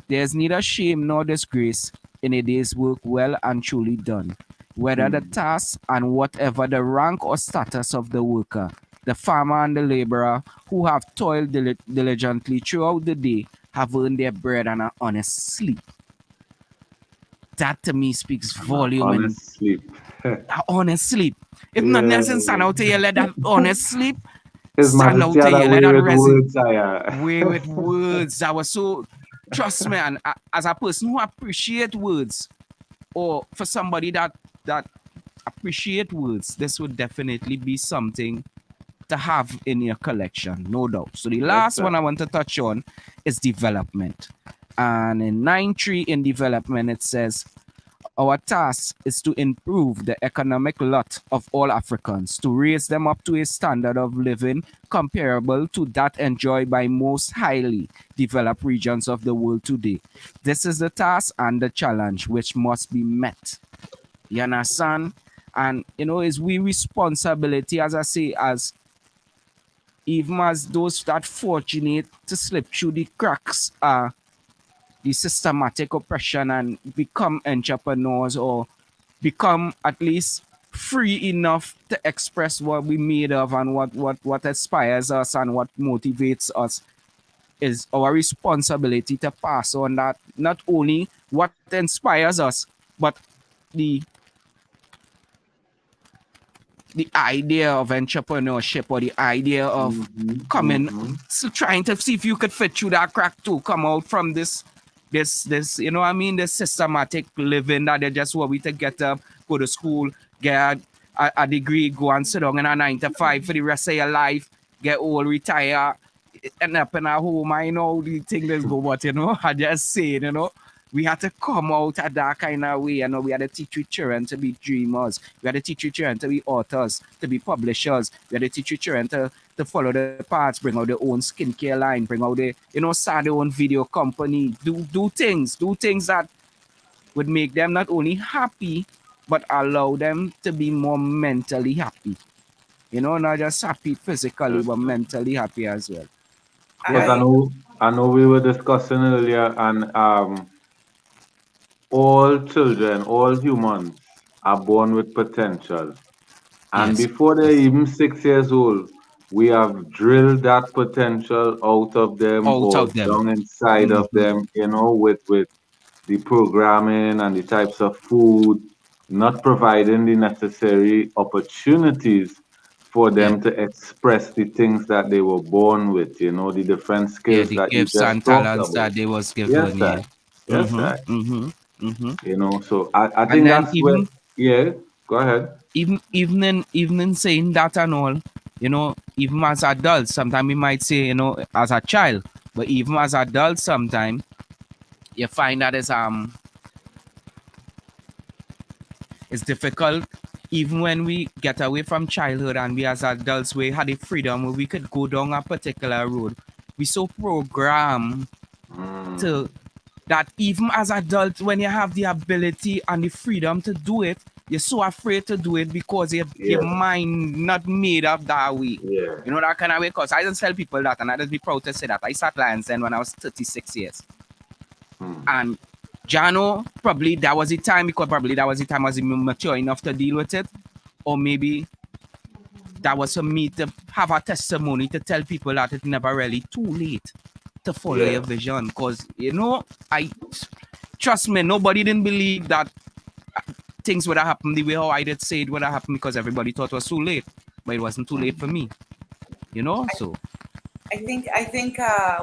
there is neither shame nor disgrace in a day's work well and truly done, whether the task and whatever the rank or status of the worker, the farmer and the laborer who have toiled diligently throughout the day have earned their bread and an honest sleep. That to me speaks volume and Honest sleep. honest sleep. If nothing Yeah. else, stand out here, let that honest sleep His stand Majesty out had here, a let way that with resin words, I. way with words. I was so trust me, and as a person who appreciate words, or for somebody that appreciate words, this would definitely be something to have in your collection, no doubt. So the Yes, last sir. one I want to touch on is development. And in 9.3 in development, it says, our task is to improve the economic lot of all Africans, to raise them up to a standard of living comparable to that enjoyed by most highly developed regions of the world today. This is the task and the challenge which must be met. You understand? And it's we responsibility, as I say, as even as those that fortunate to slip through the cracks, the systematic oppression and become entrepreneurs or become at least free enough to express what we made of and what inspires us and what motivates us is our responsibility to pass on that, not only what inspires us, but the the idea of entrepreneurship or the idea of coming, trying to see if you could fit through that crack too, come out from this, you know what I mean, this systematic living that they just want we to get up, go to school, get a degree, go and sit down in a 9 to 5 for the rest of your life, get old, retire, end up in a home. I know the thing is go, but I just say, we had to come out at that kind of way. We had to teach our children to be dreamers. We had to teach our children to be authors, to be publishers. We had to teach our children to follow the paths, bring out their own skincare line, bring out start their own video company, do things that would make them not only happy, but allow them to be more mentally happy. Not just happy physically, Yes, but sir. mentally happy as well. Because Yeah. I I know we were discussing earlier, and all children, all humans are born with potential. And Yes. before they're Yes. even 6 years old, we have drilled that potential out of them Out or of them. down inside of Mm-hmm. them, with the programming and the types of food, not providing the necessary opportunities for Yeah. them to express the things that they were born with, the different Yeah, skills the that you gifts just and talked talents about. that they was Yes, given, sir. yeah. Yes, sir. Mm-hmm. So I And think then that's where, yeah, go ahead. even in saying that and all, even as adults, sometimes we might say, as a child, but even as adults, sometimes you find that it's difficult. Even when we get away from childhood and we as adults, we had the freedom where we could go down a particular road. We so programmed Mm, to that even as adults, when you have the ability and the freedom to do it, you're so afraid to do it because your yeah, mind not made up that way. yeah. That kind of way. Because I just tell people that, and I just be proud to say that I started Lions Den when I was 36 years. Mm, And Jano, probably that was the time, because probably that was the time I was mature enough to deal with it. Or maybe that was for me to have a testimony to tell people that it's never really too late to follow your yeah. vision. Because, I trust me, nobody didn't believe that things would have happened the way how I did say it would have happened, because everybody thought it was too late. But it wasn't too late for me, so I think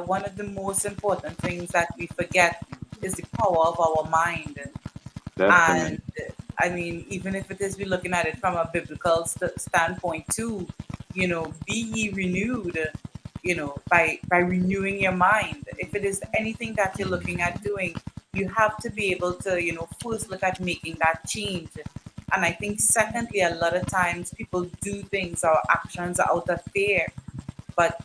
one of the most important things that we forget is the power of our mind. And Definitely. I mean, even if it is we're looking at it from a biblical standpoint too, be ye renewed, by renewing your mind. If it is anything that you're looking at doing, you have to be able to, first look at making that change. And I think secondly, a lot of times people do things or actions out of fear. But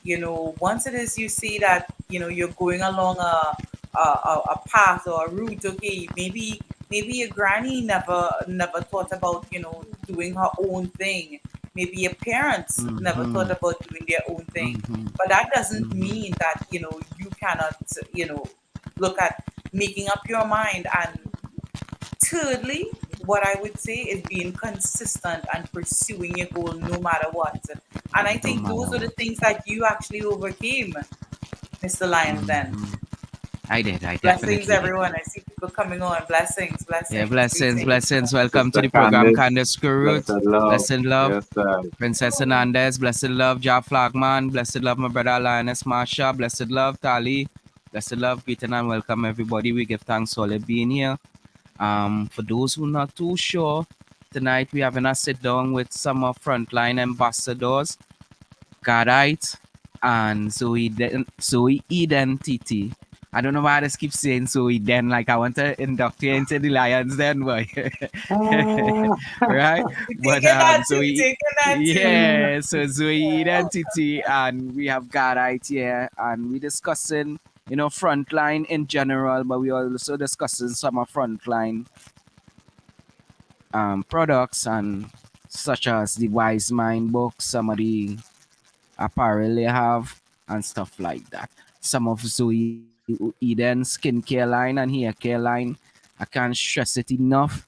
once it is you see that you're going along a path or a route. Okay, maybe your granny never thought about doing her own thing. Maybe your parents never thought Mm-hmm. about doing their own thing. Mm-hmm. But that doesn't Mm-hmm. mean that you cannot look at making up your mind. And thirdly, what I would say is being consistent and pursuing your goal no matter what. And I No think matter those are the what. things that you actually overcame, Mr. Lyons, then. Mm-hmm. I did. I Blessings, definitely did. everyone. I see people coming on. Blessings, Yeah, blessings, blessings, greetings. blessings. Welcome to Sister the program, Candice, Candace Kurut. blessed love. Blessed love. Yes, sir. Princess Hernandez, blessed love. Ja Flagman, blessed love, my brother Lioness Marsha, blessed love, Tali. Blessed love, greeting and welcome everybody. We give thanks for all being here. For those who not too sure, tonight we having a sit down with some of frontline ambassadors, Garite and Zoe Identity. I don't know why I just keep saying Zoe then, like I want to induct you into the Lions then, boy. Ah. Right? We But taking that too, Zoe, taking that too. yeah, so Zoe Identity, and we have Garite here, and we discussing, frontline in general, but we also discussing some of frontline products and such as the Wise Mind book, some of the apparel they have and stuff like that. Some of Zoe Eden's skincare line and hair care line. I can't stress it enough.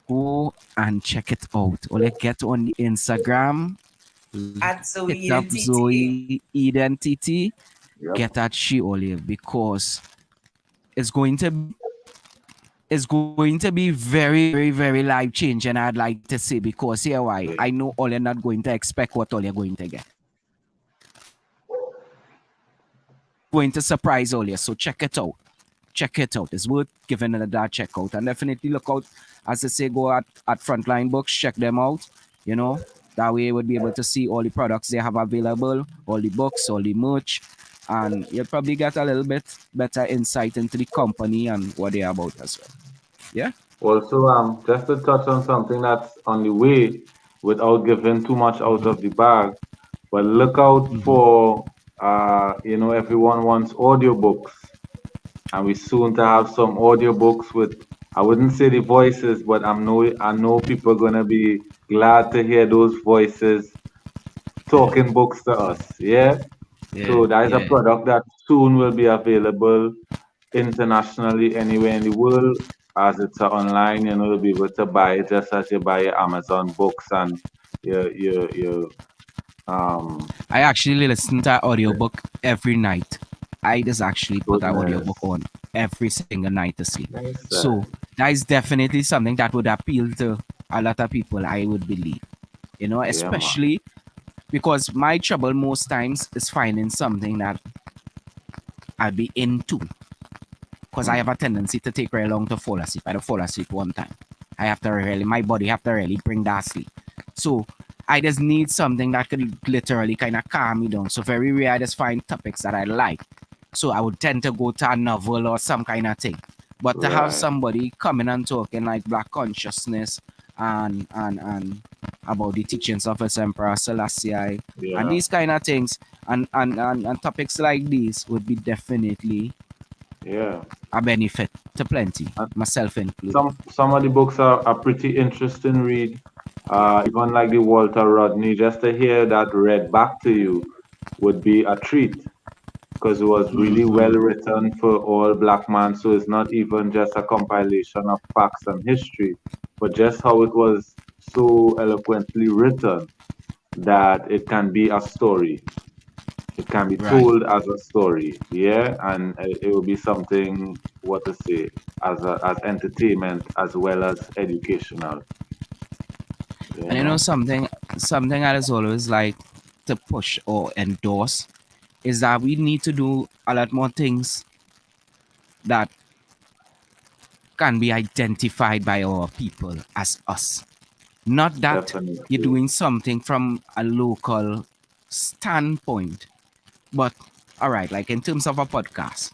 Go and check it out. Or like get on the Instagram, At hit Zoe up and TT. Zoe Identity, get Yep. at she Olive because it's going to be very, very, very life changing. I'd like to say because here why Yeah. I know all you're not going to expect what all you're going to get. Going to surprise all you. So check it out. Check it out. It's worth giving it a that check out. And definitely look out, as I say, go at Frontline Books, check them out. You know, that way you would be able to see all the products they have available, all the books, all the merch, and you'll probably get a little bit better insight into the company and what they're about as well. Yeah? Also, just to touch on something that's on the way without giving too much out of the bag, but look out Mm-hmm. for, everyone wants audiobooks, and we soon to have some audiobooks with, I wouldn't say the voices, but I know people are gonna be glad to hear those voices talking books to us. Yeah. Yeah, So that is a yeah. product that soon will be available internationally anywhere in the world, as it's online. You'll be able to buy it just as you buy your Amazon books and your um I actually listen to audiobook every night. I just actually put an audiobook goodness. on every single night to sleep. Yes, So that is definitely something that would appeal to a lot of people, I would believe. yeah, man. Especially because my trouble most times is finding something that I'll be into. Because I Mm, have a tendency to take very long to fall asleep. I don't fall asleep one time. My body have to really bring that sleep. So I just need something that could literally kind of calm me down. So very rare I just find topics that I like. So I would tend to go to a novel or some kind of thing. But to have right. somebody coming and talking like black consciousness and about the teachings of his Emperor Selassie and Yeah, these kind of things and topics like these would be definitely yeah. a benefit to plenty, And myself included. some of the books are pretty interesting read. Even like the Walter Rodney, just to hear that read back to you would be a treat, because it was really well Mm-hmm. written for all black man. So it's not even just a compilation of facts and history, but just how it was so eloquently written that it can be a story. It can be Right. told as a story, yeah, and it will be something, what to say, as entertainment as well as educational. Yeah, And man. something I just always like to push or endorse is that we need to do a lot more things that can be identified by our people as us. Not that you're Definitely. doing something from a local standpoint, but all right, like in terms of a podcast,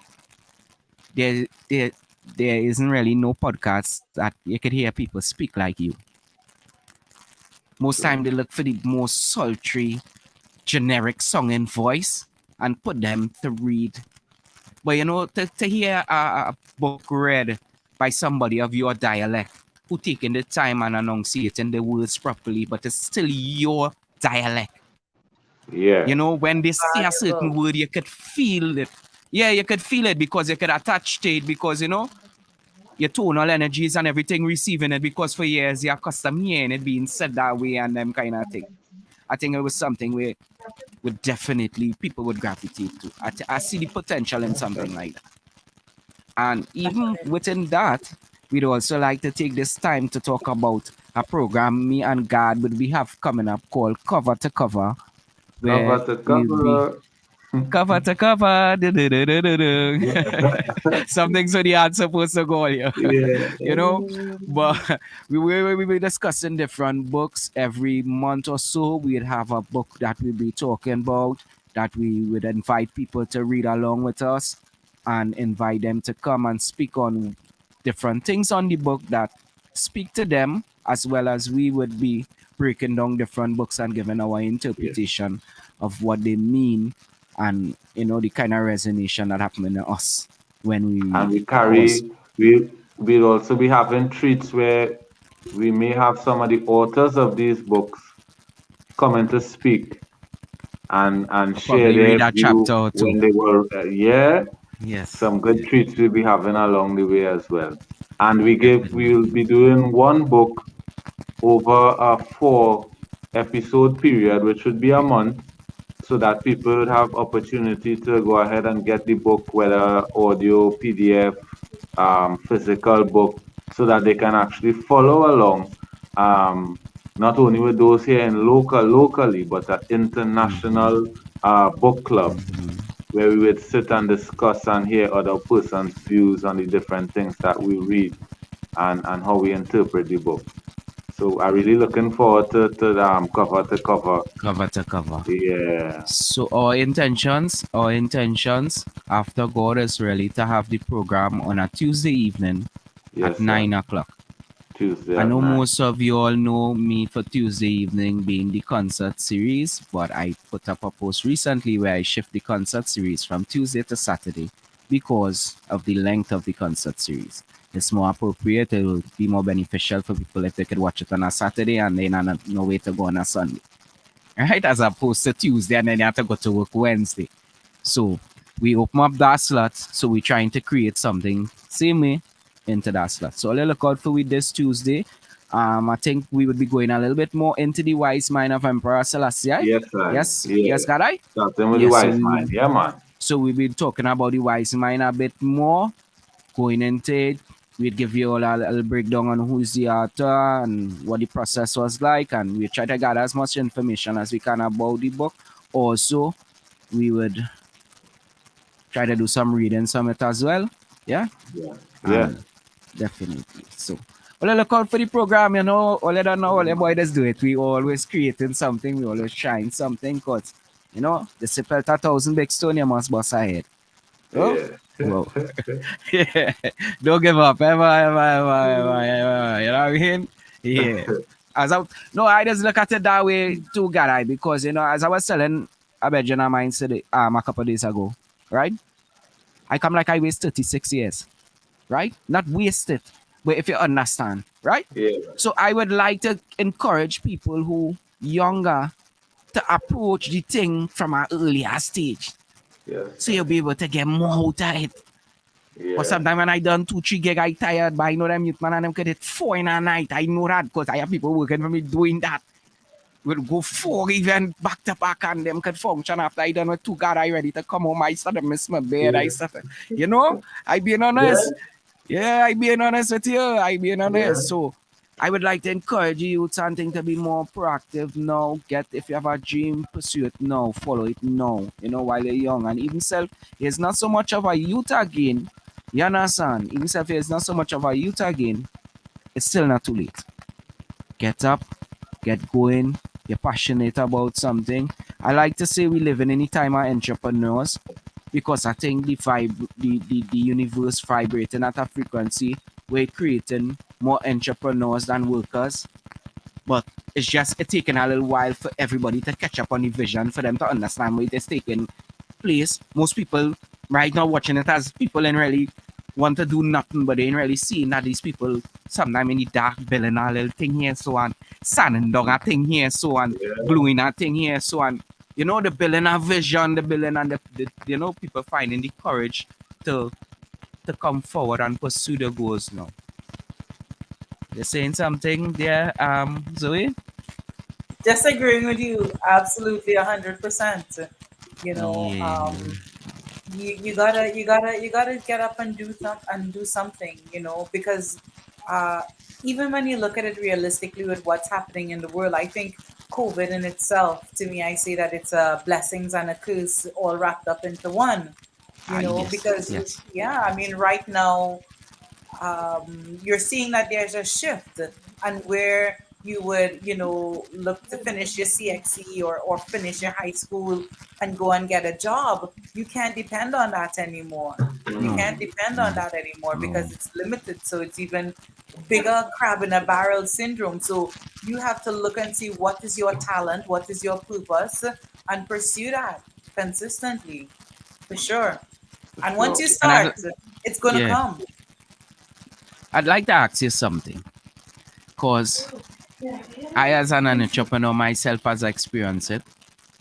there there there isn't really no podcast that you could hear people speak like you. Most time True. they look for the most sultry, generic song and voice, and put them to read. But to hear a book read by somebody of your dialect who taking the time and enunciating the words properly, but it's still your dialect. Yeah. When they say a certain Valuable. word, you could feel it. Yeah, you could feel it because you could attach to it because, your tonal energies and everything receiving it because for years you're accustomed hearing it being said that way and them kind of thing. I think it was something where would definitely people would gravitate to. I see the potential in something like that. And even within that, we'd also like to take this time to talk about a program me and God would we have coming up called Cover to Cover, Cover where to we'll be cover. cover to cover. Something's so the ad supposed to go here. Yeah. you know. But we be discussing different books every month or so. We'd have a book that we'll be talking about that we would invite people to read along with us and invite them to come and speak on different things on the book that speak to them, as well as we would be breaking down different books and giving our Yes. interpretation of what they mean and the kind of resonation that happened to us when And we we pause. carry, we'll also be having treats where we may have some of the authors of these books coming to speak and share Probably read their a chapter view or two. when they were, yeah, Yes, some good treats we'll be having along the way as well. And definitely. we'll be doing one book over a 4 episode period, which would be a month, so that people would have opportunity to go ahead and get the book, whether audio, PDF, physical book, so that they can actually follow along. Um, Not only with those here in locally, but an international book club where we would sit and discuss and hear other persons' views on the different things that we read and how we interpret the book. So I'm really looking forward to cover to cover. Cover to cover. Yeah. So our intentions after God is really to have the program on a Tuesday evening at Yes, sir. 9 o'clock. Tuesday I at know 9. most of you all know me for Tuesday evening being the concert series, but I put up a post recently where I shift the concert series from Tuesday to Saturday because of the length of the concert series. It's more appropriate, it will be more beneficial for people if they could watch it on a Saturday and then no way to go on a Sunday. Right? As opposed to Tuesday and then you have to go to work Wednesday. So we open up that slot. So we're trying to create something same way into that slot. So I'll look out for with this Tuesday. I think we would be going a little bit more into the wise mind of Emperor Selassie. Yes, sir. Yes, Yeah. yes, got I? Starting with the Yes, so wise we mind. Yeah, man. we've been talking about the wise mind a bit more, going into it. We'd give you all a little breakdown on who's the author and what the process was like, and we try to gather as much information as we can about the book. Also, we would try to do some reading some it as well. Yeah, Yeah. Yeah. and definitely. So, well, look out for the program, all I don't know, all the boy does do it. We always creating something, we always trying something, because, the sepalt 1,000 big stone, you must bust ahead. Oh, Yeah. whoa. Yeah, don't give up, ever. You know what I mean? Yeah. No, I just look at it that way too, guy, because, as I was telling a Belgian of mine today, a couple of days ago, right? I come like I waste 36 years, right? Not waste it, but if you understand, right? Yeah. So I would like to encourage people who younger to approach the thing from an earlier stage. Yes. So you'll be able to get more out of it. But Yeah. sometimes when I done 2-3 gig, I tired, but I know them youth man and them could hit 4 in a night. I know that because I have people working for me doing that. We'll go 4 even back to back and them could function after I done with 2 God I ready to come home. I started miss my bed. I started, I being Yeah. honest. Yeah, I being honest with you. I being Yeah. honest. So I would like to encourage you something to be more proactive now. If you have a dream, pursue it now, follow it now, while you're young. And even self, it's not so much of a youth again. You understand? Even self, it's not so much of a youth again. It's still not too late. Get up, get going, you're passionate about something. I like to say we live in any time of entrepreneurs because I think the universe vibrating at a frequency we're creating more entrepreneurs than workers. But it's taking a little while for everybody to catch up on the vision, for them to understand what it is taking place, most people right now watching it as people ain't really want to do nothing, but they ain't really seeing that these people sometimes in the dark building a little thing here, so on, sanding down a thing here, so on, Yeah, gluing a thing here, so on. You know, the building a vision, the building and the you know, people finding the courage to to come forward and pursue the goals now. You're saying something there, Zoe? Just agreeing with you, absolutely 100%. You know, Yeah. you gotta get up and do something. Because uh, even when you look at it realistically with what's happening in the world, I think COVID in itself, to me, I say that it's a blessings and a curse all wrapped up into one. Ah, yes, Because yes. yeah, I mean, right now you're seeing that there's a shift, and where you would look to finish your CXE or finish your high school and go and get a job. You can't depend on that anymore. You No, can't depend no, on that anymore no. because it's limited, so it's even bigger crab in a barrel syndrome. So you have to look and see what is your talent, what is your purpose, and pursue that consistently, for sure. for And once sure. you And start, it's gonna yeah, come. I'd like to ask you something, cause I, as an entrepreneur myself, has experienced it.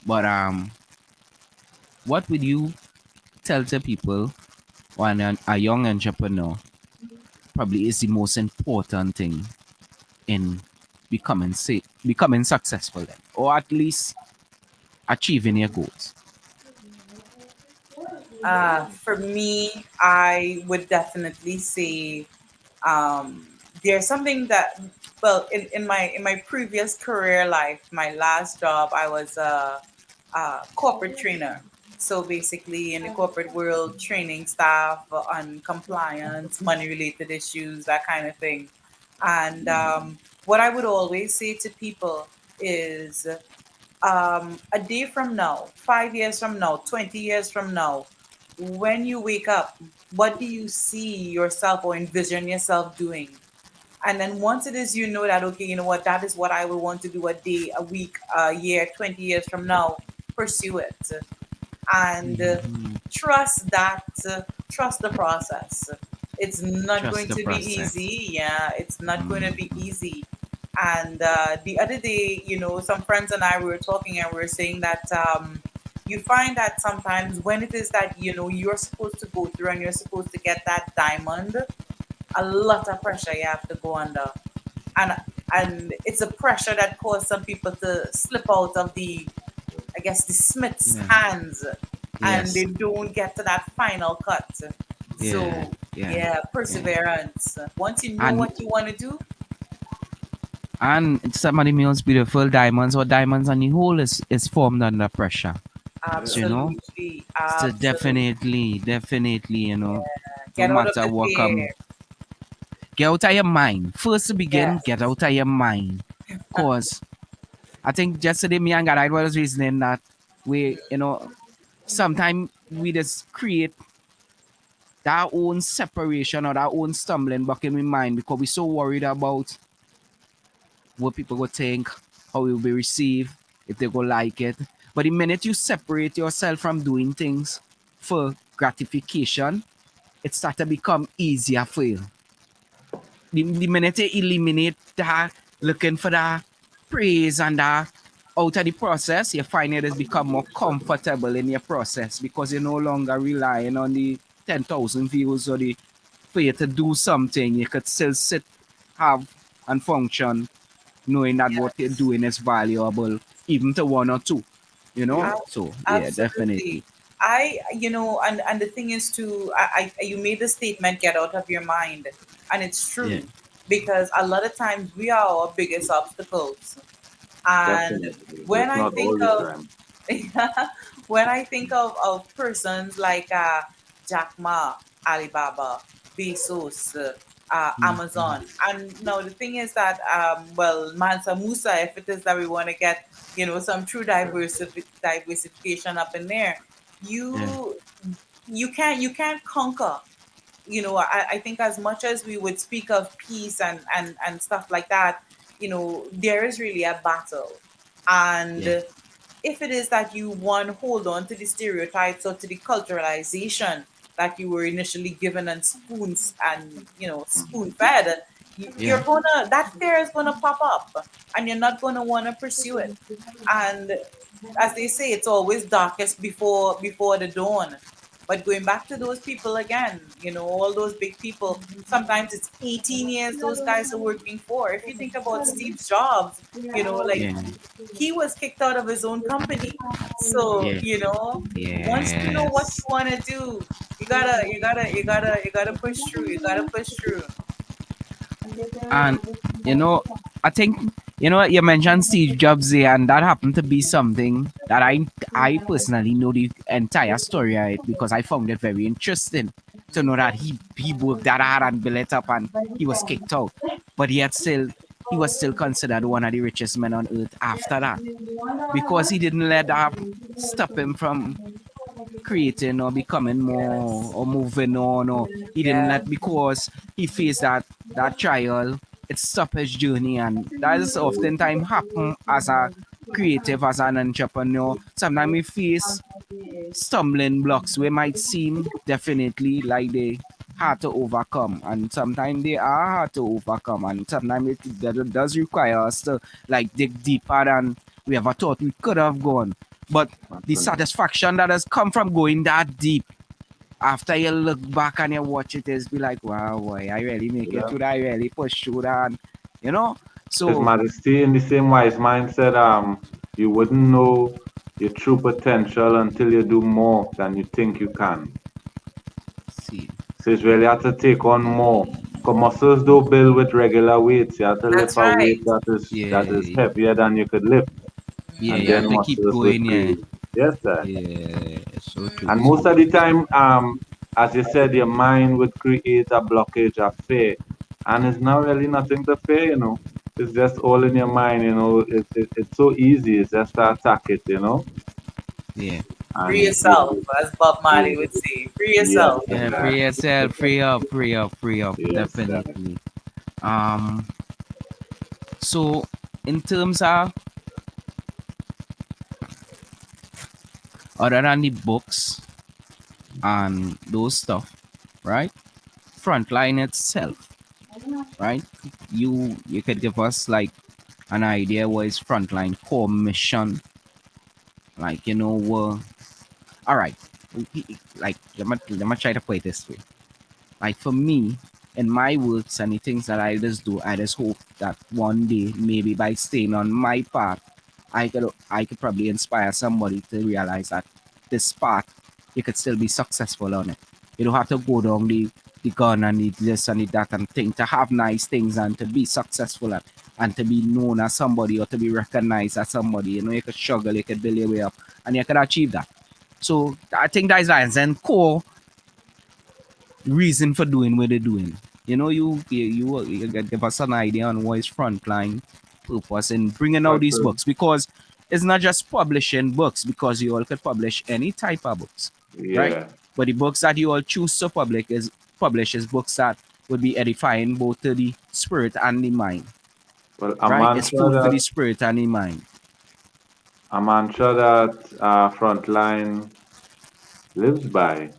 But what would you tell to people when a young entrepreneur probably is the most important thing in becoming successful, then, or at least achieving your goals? For me, I would definitely say there's something that, well, in my previous career life, my last job, I was a corporate trainer. So basically, in the corporate world, training staff on compliance, money related issues, that kind of thing. And what I would always say to people is a day from now, 5 years from now, 20 years from now, when you wake up, what do you see yourself or envision yourself doing? And then once it is, that, okay, you know what, that is what I will want to do a day, a week, a year, 20 years from now, pursue it. And trust that, trust the process. It's not Trust going the to be process. easy. Yeah, it's not going to be easy. And the other day, some friends and I were talking, and we were saying that you find that sometimes when it is that you're supposed to go through and you're supposed to get that diamond, a lot of pressure you have to go under. And it's a pressure that causes some people to slip out of the, I guess, the smith's Yeah. hands, and Yes. they don't get to that final cut. Yeah. So Yeah. yeah, Yeah. perseverance. Once you know And what you want to do, some of the most beautiful diamonds or diamonds on the whole is formed under pressure. Yeah, So you know, absolutely, so absolutely, definitely, no get out of matter the what come, fear. get out of your mind. First to begin, get Yes, out of your mind. Cause I think yesterday me and God I was reasoning that sometimes we just create that own separation or that own stumbling block in my mind because we're so worried about what people will think, how it will be received, if they go like it. But the minute you separate yourself from doing things for gratification, it starts to become easier for you. The minute you eliminate that, looking for that praise and that out of the process, you find it has become more comfortable in your process because you're no longer relying on the 10,000 views or the for you to do something. You could still sit, have, and function knowing that what you're yes. doing is valuable, even to one or two, So, yeah, Absolutely. definitely. And the thing is to, you made the statement, get out of your mind. And it's Yeah. true, because a lot of times we are our biggest obstacles. And definitely. when If I not think all the of, time. when I think of persons like Jack Ma, Alibaba, Bezos, Amazon, and now the thing is that, well, Mansa Musa, if it is that we want to get, some true diversification up in there, Yeah. you you can't conquer. I think as much as we would speak of peace and stuff like that, there is really a battle. And Yeah. if it is that you one hold on to the stereotypes or to the culturalization that you were initially given and spoons and spoon fed, you're Yeah. gonna that fear is gonna pop up, and you're not gonna want to pursue it. And as they say, it's always darkest before the dawn. But going back to those people again, all those big people, sometimes it's 18 years those guys are working for. If you think about Steve Jobs, like Yeah. he was kicked out of his own company. So, Yeah. once you know what you Yes. want to do, you gotta push through. You gotta push through. And you know, I think you mentioned Steve Jobs there, and that happened to be something that I personally know the entire story of it because I found it very interesting to know that he worked that hard and built it up, and he was kicked out, but he was still considered one of the richest men on earth after that because he didn't let that stop him from creating or becoming more Yes. or moving on, or he didn't Yeah. let because he faced that trial, it stopped his journey. And that is oftentimes happen as a creative, as an entrepreneur. Sometimes we face stumbling blocks we might seem definitely like they hard to overcome, and sometimes they are hard to overcome, and sometimes that does require us to like dig deeper than we ever thought we could have gone. But the Absolutely. satisfaction that has come from going that deep, after you look back and you watch it, is be like, wow, boy, I really make it Yeah. through that, I really push through that, and, you know His so Majesty, in the same wise mind, said, you wouldn't know your true potential until you do more than you think you can. see. So it's really have to take on more. Because muscles don't build with regular weights. You have to lift That's a weight right. that is Yeah, heavier than you could lift, yeah, and you then have to keep muscles will going. Yeah, create. Yes, sir. yeah, so true, And Mhm. so most of the true. time, as you said, your mind would create a blockage of fear, and it's not really nothing to fear. It's just all in your mind. It's so easy. It's just to attack it. Yeah. Free And yourself, as Bob Marley would you- say. Free yes, yourself. Yeah, free yourself, free up, free up, free up, yes, sir. definitely. Um, so in terms of other than the books and those stuff, right? Frontline itself, right? You could give us like an idea what is frontline core mission, like all right. Like let me try to play it this way. Like for me, in my works and the things that I just do, I just hope that one day, maybe by staying on my path, I could probably inspire somebody to realize that this path you could still be successful on it. You don't have to go down the gun and the this and the that and thing to have nice things and to be successful and to be known as somebody or to be recognized as somebody. You could struggle, you could build your way up, and you could achieve that. So I think that is and core reason for doing what they're doing. You give us an idea on what is frontline purpose in bringing out these Person, books, because it's not just publishing books, because you all could publish any type of books, right? yeah. But the books that you all choose to publish is books that would be edifying both to the spirit and the mind, Well, right? It's food for the spirit and the mind. a mantra that Frontline lives by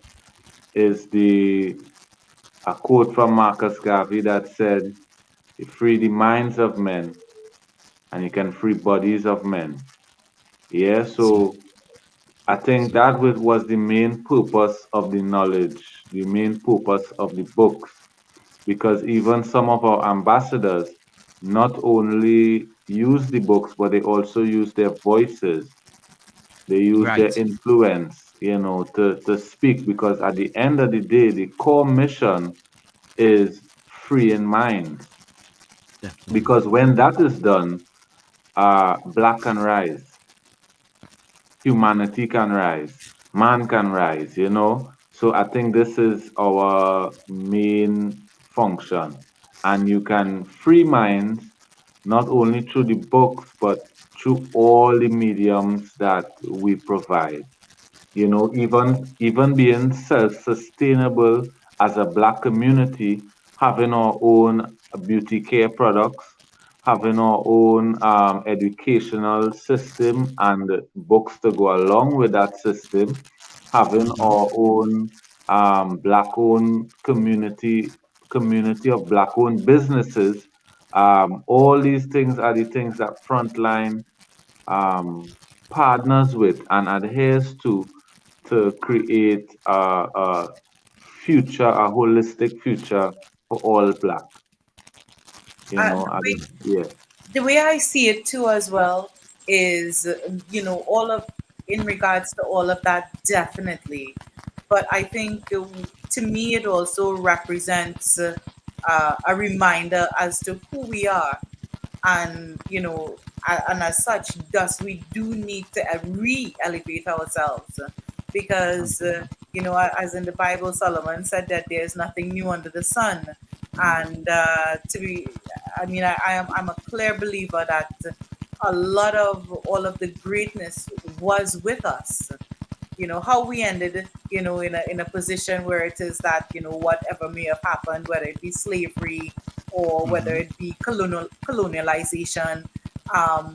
is the a quote from Marcus Garvey that said, "You free the minds of men, and you can free bodies of men." Yeah, See, so I think that was the main purpose of the knowledge, the main purpose of the books, because even some of our ambassadors not only use the books, but they also use their voices. They use their right? influence, to speak, because at the end of the day, the core mission is freeing minds. Definitely. Because when that is done, black can rise, humanity can rise, man can rise. So I think this is our main function. And you can free minds not only through the books, but through all the mediums that we provide. Even being self-sustainable as a black community, having our own beauty care products, having our own educational system and books to go along with that system, having Mhm. our own black-owned community of black-owned businesses. All these things are the things that Frontline partners with and adheres to create a future, a holistic future for all black. You Uh, know, the way and yeah. the way I see it too as well is, all of in regards to all of that, definitely. But I think to me it also represents a reminder as to who we are, and and as such, thus we do need to re-elevate ourselves, because as in the Bible, Solomon said that there's nothing new under the sun. And to be I mean, I'm a clear believer that a lot of all of the greatness was with us. How we ended, in a position where it is that, whatever may have happened, whether it be slavery or whether Mhm. it be colonialization,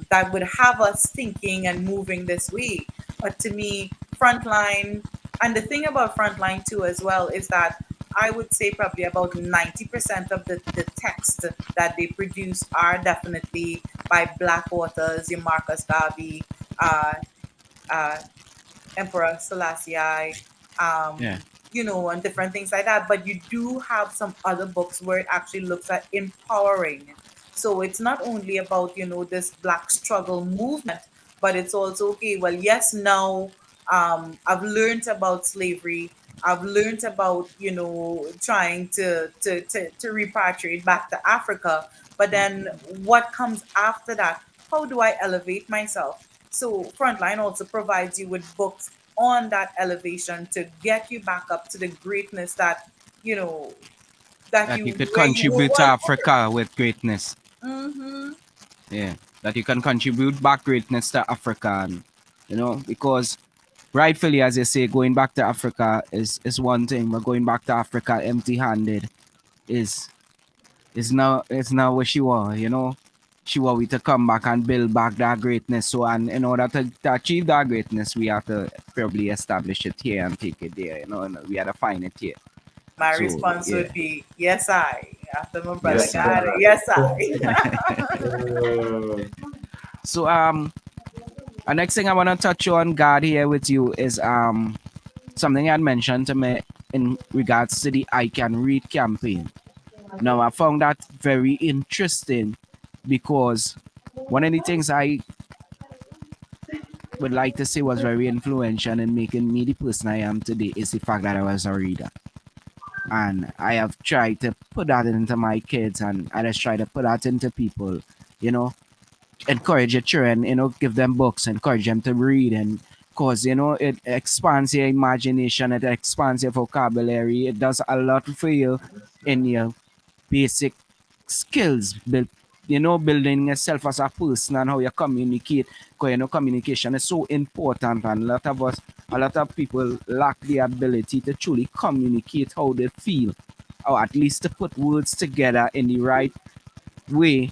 that would have us thinking and moving this way. But to me, Frontline, and the thing about Frontline too as well, is that I would say probably about 90% of the text that they produce are definitely by Black authors, your Marcus Garvey, uh, uh, Emperor Selassie, Yeah. and different things like that. But you do have some other books where it actually looks at empowering. So it's not only about, this Black struggle movement, but it's also, okay, well, yes, now I've learned about slavery. I've learned about, trying to repatriate back to Africa. But then what comes after that? How do I elevate myself? So Frontline also provides you with books on that elevation to get you back up to the greatness that, you know, that That you you could where you were contribute to once. Africa with greatness. Mm-hmm. Yeah. That you can contribute back greatness to Africa, and because rightfully, as you say, going back to Africa is one thing, but going back to Africa empty-handed is is now where she was. She want we to come back and build back that greatness. So, and in order to achieve that greatness, we have to probably establish it here and take it there. And we have to find it here. My So response yeah, would be, yes, I. After my brother yes, Yes, got sir. it, sir. yes, I. So the next thing I want to touch on, God, here with you is something you had mentioned to me in regards to the I Can Read campaign. Now I found that very interesting because one of the things I would like to say was very influential in making me the person I am today is the fact that I was a reader. And I have tried to put that into my kids, and I just try to put that into people, you know, encourage your children, give them books, encourage them to read, and cause it expands your imagination, it expands your vocabulary, it does a lot for you in your basic skills, building yourself as a person and how you communicate. Because communication is so important, and a lot of people lack the ability to truly communicate how they feel, or at least to put words together in the right way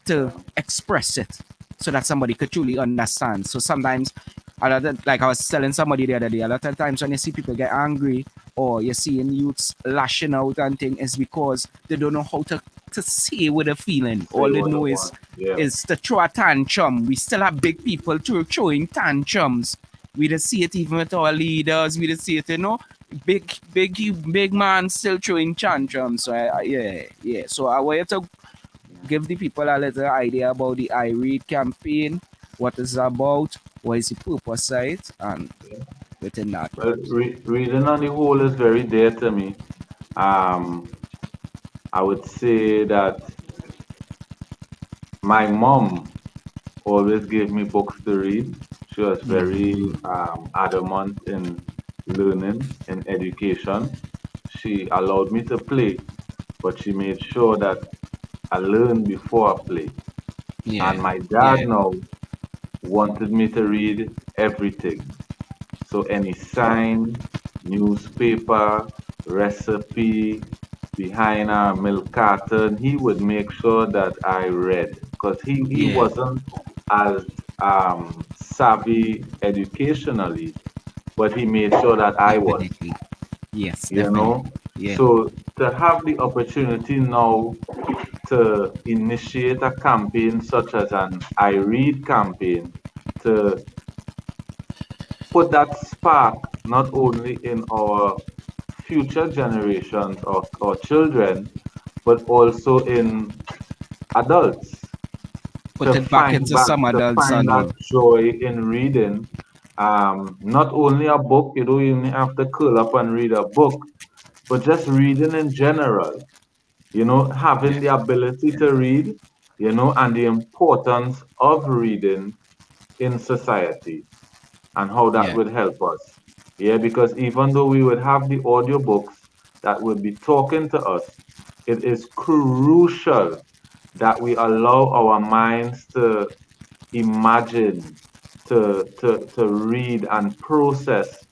to express it so that somebody could truly understand. So sometimes, like I was telling somebody the other day, a lot of times when you see people get angry or you're seeing youths lashing out and things, it's because they don't know how to say with a feeling. Say All they what I know want. Yeah. is to throw a tantrum. We still have big people throwing tantrums. We just see it even with our leaders. We just see it, big man still throwing tantrums. So yeah. So I want you to give the people a little idea about the I Read campaign, what it's about, what is the purpose of it, and within that Well, realms. reading on the whole is very dear to me. Um, I would say that my mom always gave me books to read. She was very Mm-hmm. adamant in learning, in education. She allowed me to play, but she made sure that I learned before I play. And Yeah, my dad yeah, now wanted me to read everything. So any sign, newspaper, recipe behind a milk carton, he would make sure that I read because he Yeah, wasn't as savvy educationally, but he made sure that I was, definitely. Yes, you definitely. know. Yeah. So to have the opportunity now to initiate a campaign such as an I Read campaign, to put that spark not only in our future generations or children, but also in adults Put it back into some to adults find that and joy in reading. Not only a book, you don't even have to curl up and read a book, but just reading in general. Having yeah, the ability to read, and the importance of reading in society and how that yeah. would help us. Yeah, because even though we would have the audiobooks that would be talking to us, it is crucial that we allow our minds to imagine, to read and process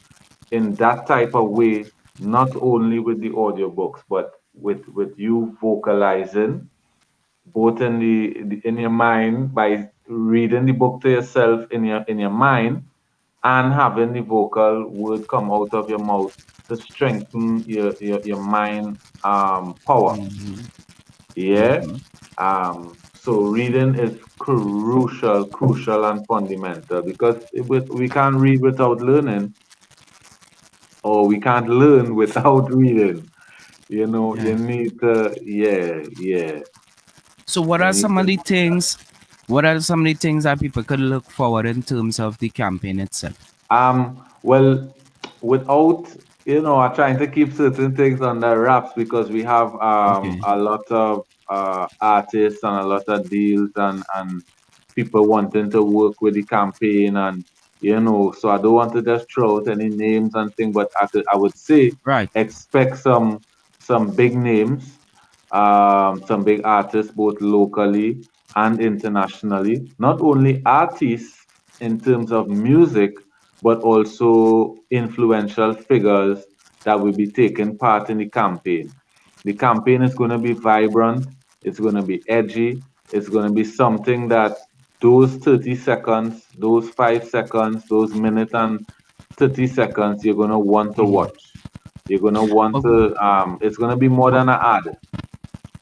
in that type of way, not only with the audiobooks, but with you vocalizing both in your mind by reading the book to yourself in your mind, and having the vocal word come out of your mouth to strengthen your mind power. Hmm. Yeah. Hmm. So reading is crucial and fundamental, because we can't read without learning, or we can't learn without reading. Yeah. You need to, yeah, So what you are need some of to the do that. things? What are some of the things that people could look forward in terms of the campaign itself? Well, without, trying to keep certain things under wraps, because we have Okay. a lot of artists and a lot of deals, and people wanting to work with the campaign, and so I don't want to just throw out any names and things, but I would say Right. expect some big names, some big artists, both locally and internationally. Not only artists in terms of music, but also influential figures that will be taking part in the campaign. The campaign is going to be vibrant, it's going to be edgy, it's going to be something that those 30 seconds, those 5 seconds, those minute and 30 seconds, you're going to want to Hmm. watch. You're going to want But, to, it's going to be more but than an ad.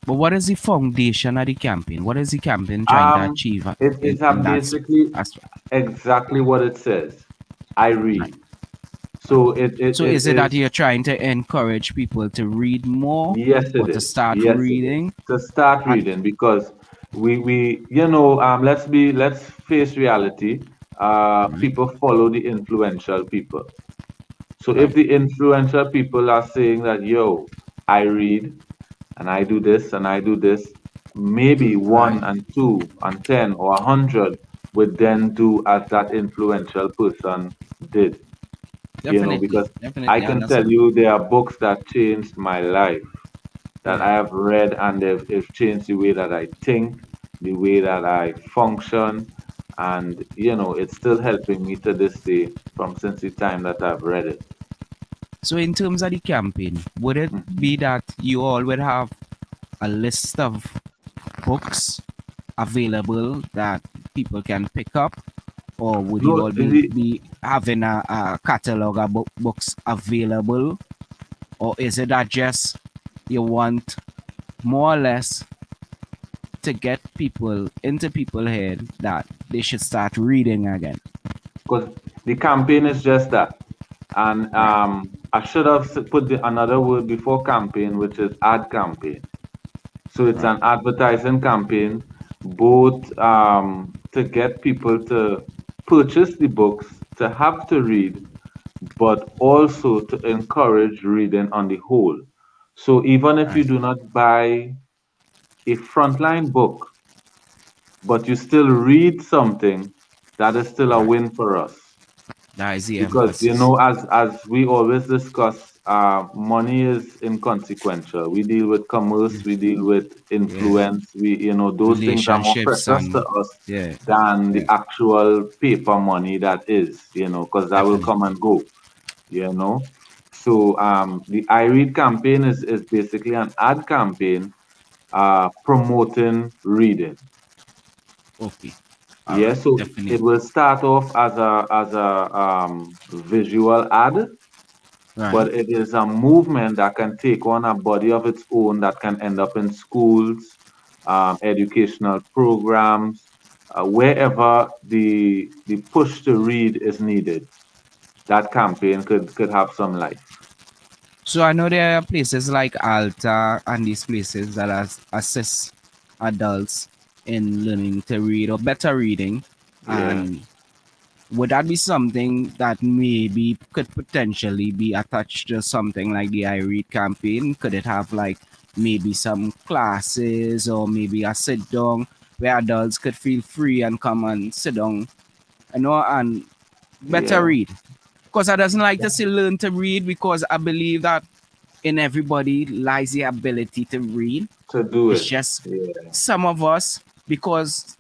but what is the foundation of the campaign? What is the campaign trying to Um, achieve it in have that basically aspect? exactly what it says. I Right. read. Right. So So it is it that is. you're trying to encourage people to read more Yes, it or to is. start Yes, it is. reading? To start And reading, because let's face reality. right, People follow the influential people. So if right, the influential people are saying that, yo, I read and I do this and I do this, maybe one right. and two and 10 or 100 would then do as that influential person did. Definitely, Because I definitely, I can tell understand. you there are books that changed my life, that I Yeah. have read, and they've changed the way that I think, the way that I function, and it's still helping me to this day from since the time that I've read it. So in terms of the campaign, would it Mhm. be that you all would have a list of books available that people can pick up, or would you No, all be having a catalog of books available, or is it that just you want more or less to get people into people's head that they should start reading again? because the campaign is just that. And Right, I should have put another word before campaign, which is ad campaign. So it's right, an advertising campaign, both to get people to purchase the books, to have to read, but also to encourage reading on the whole. So even if you right. do not buy a frontline book, but you still read something, that is still a Right. win for us. That is the Because emphasis. as we always discuss, money is inconsequential. We deal with commerce, Yeah, we deal with yeah. influence. Those things are more Relationships precious to and us yeah, than the yeah, actual paper money that is, because that will come definitely. and go. you know. So the I Read campaign is basically an ad campaign promoting reading. Okay. All Yeah, right. so it will Definitely. start off as a visual ad, Right. but it is a movement that can take on a body of its own that can end up in schools, educational programs, wherever the push to read is needed. That campaign could have some life. So I know there are places like Alta and these places that assist adults in learning to read or better reading. Yeah, And would that be something that maybe could potentially be attached to something like the I Read campaign? Could it have like maybe some classes or maybe a sit down where adults could feel free and come and sit down, and better yeah, read? Because I doesn't like to say learn to read because I believe that in everybody lies the ability to read. to do It's it. just Yeah, some of us, because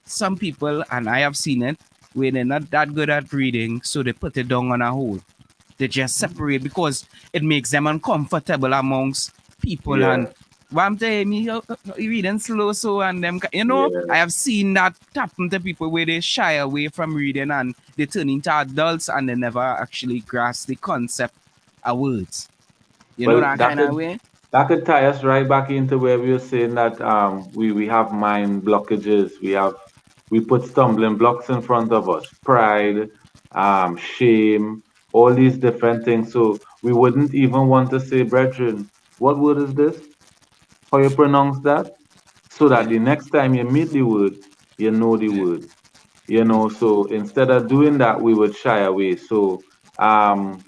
some people, and I have seen it, where they're not that good at reading, so they put it down on a hole. They just separate because it makes them uncomfortable amongst people. yeah, And what I'm telling you reading slow, so and them, yeah. I have seen that happen to people where they shy away from reading and they turn into adults and they never actually grasp the concept of words. You know Well, that kind of way? that could tie us right back into where we were saying that we have mind blockages. We put stumbling blocks in front of us, pride, shame, all these different things. So we wouldn't even want to say, brethren, what word is this? How you pronounce that? So that Yeah, the next time you meet the word, you know the yeah, word. You know, so instead of doing that, we would shy away. So um,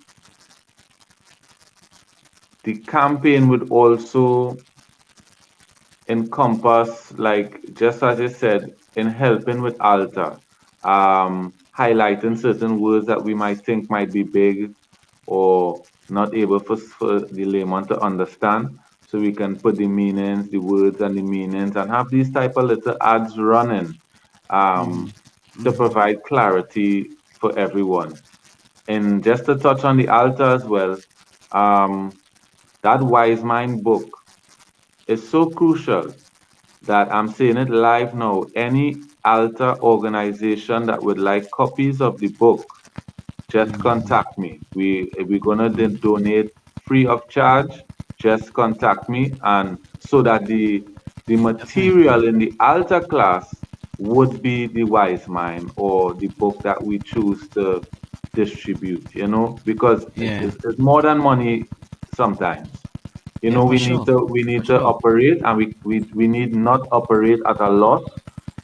the campaign would also encompass, like just as you said, in helping with altar, highlighting certain words that we might think might be big or not able for the layman to understand. So we can put the meanings, the words and the meanings, and have these type of little ads running um, to provide clarity for everyone. And just to touch on the altar as well, um, that Wise Mind book is so crucial that I'm saying it live now. Any altar organization that would like copies of the book, just contact me. We're gonna donate free of charge. Just contact me, and so that the definitely. material in the altar class would be the Wise Mind or the book that we choose to distribute. You know, because Yeah, it's more than money sometimes. You yeah, know, for we need sure. to we For need to sure. operate, and we need not operate at a loss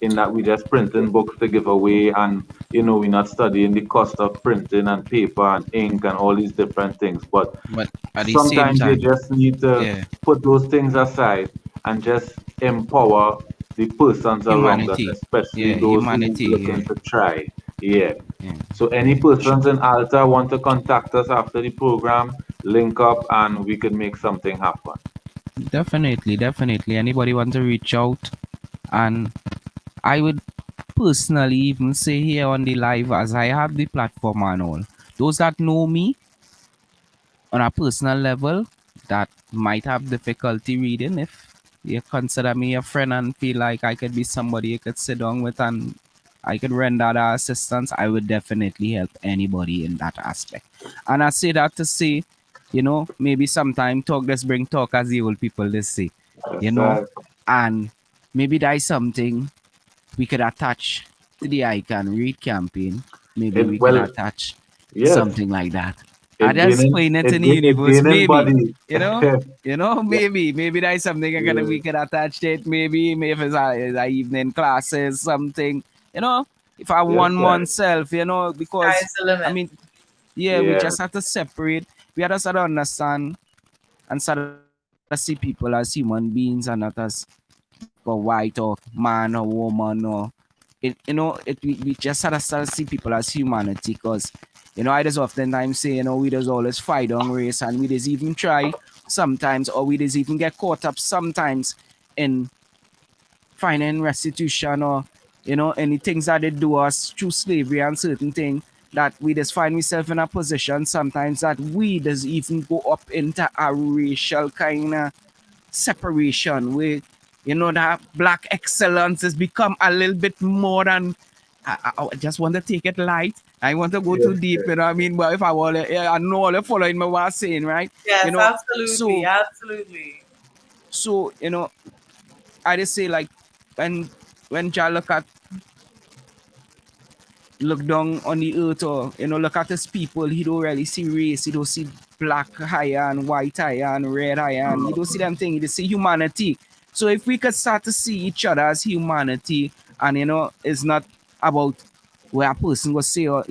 in that we just printing books to give away, and we're not studying the cost of printing and paper and ink and all these different things. But But at the same sometimes you time, just need to yeah, put those things aside and just empower the persons around us, humanity. especially Yeah, those who's humanity. looking Yeah, to try. Yeah. yeah, So any yeah, for sure. persons in Alta want to contact us after the program, link up and we could make something happen. Definitely, definitely. Anybody want to reach out? And I would personally even say here on the live, as I have the platform and all, those that know me on a personal level that might have difficulty reading, if you consider me a friend and feel like I could be somebody you could sit down with and I could render that assistance, I would definitely help anybody in that aspect. And I say that to say, maybe sometime talk, let's bring talk, as the old people they say, you That's know, right. and maybe that is something we could attach to the I Can Read campaign. Maybe we could Well, attach yes, something like that. I it just gaining explain it it in the ga- it universe, gaining maybe. body. Yeah, Maybe that is something yeah, we could attach to it. Maybe if it's a evening classes, something. You know, if I yes, one sir. month self, because Sky's the I limit. mean, yeah, we Yeah, just have to separate. We have to start to understand and start to see people as human beings and not as black or white or man or woman or we just had to start to see people as humanity because I just oftentimes say we just always fight on race and we just even try sometimes or we just even get caught up sometimes in finding restitution or any things that they do us through slavery and certain things that we just find ourselves in a position sometimes that we just even go up into a racial kind of separation where That black excellence has become a little bit more than I just want to take it light. I want to go too Yes, deep, yes. you know what I mean? But if I want to, I know all the following me what I'm saying, right? You Yes, know, absolutely, so, absolutely. I just say like, when, Jah look down on the earth, or look at his people, he don't really see race, he don't see black higher and white higher and red higher, and he don't see them things, he just see humanity. So if we could start to see each other as humanity, and it's not about where a person will say, or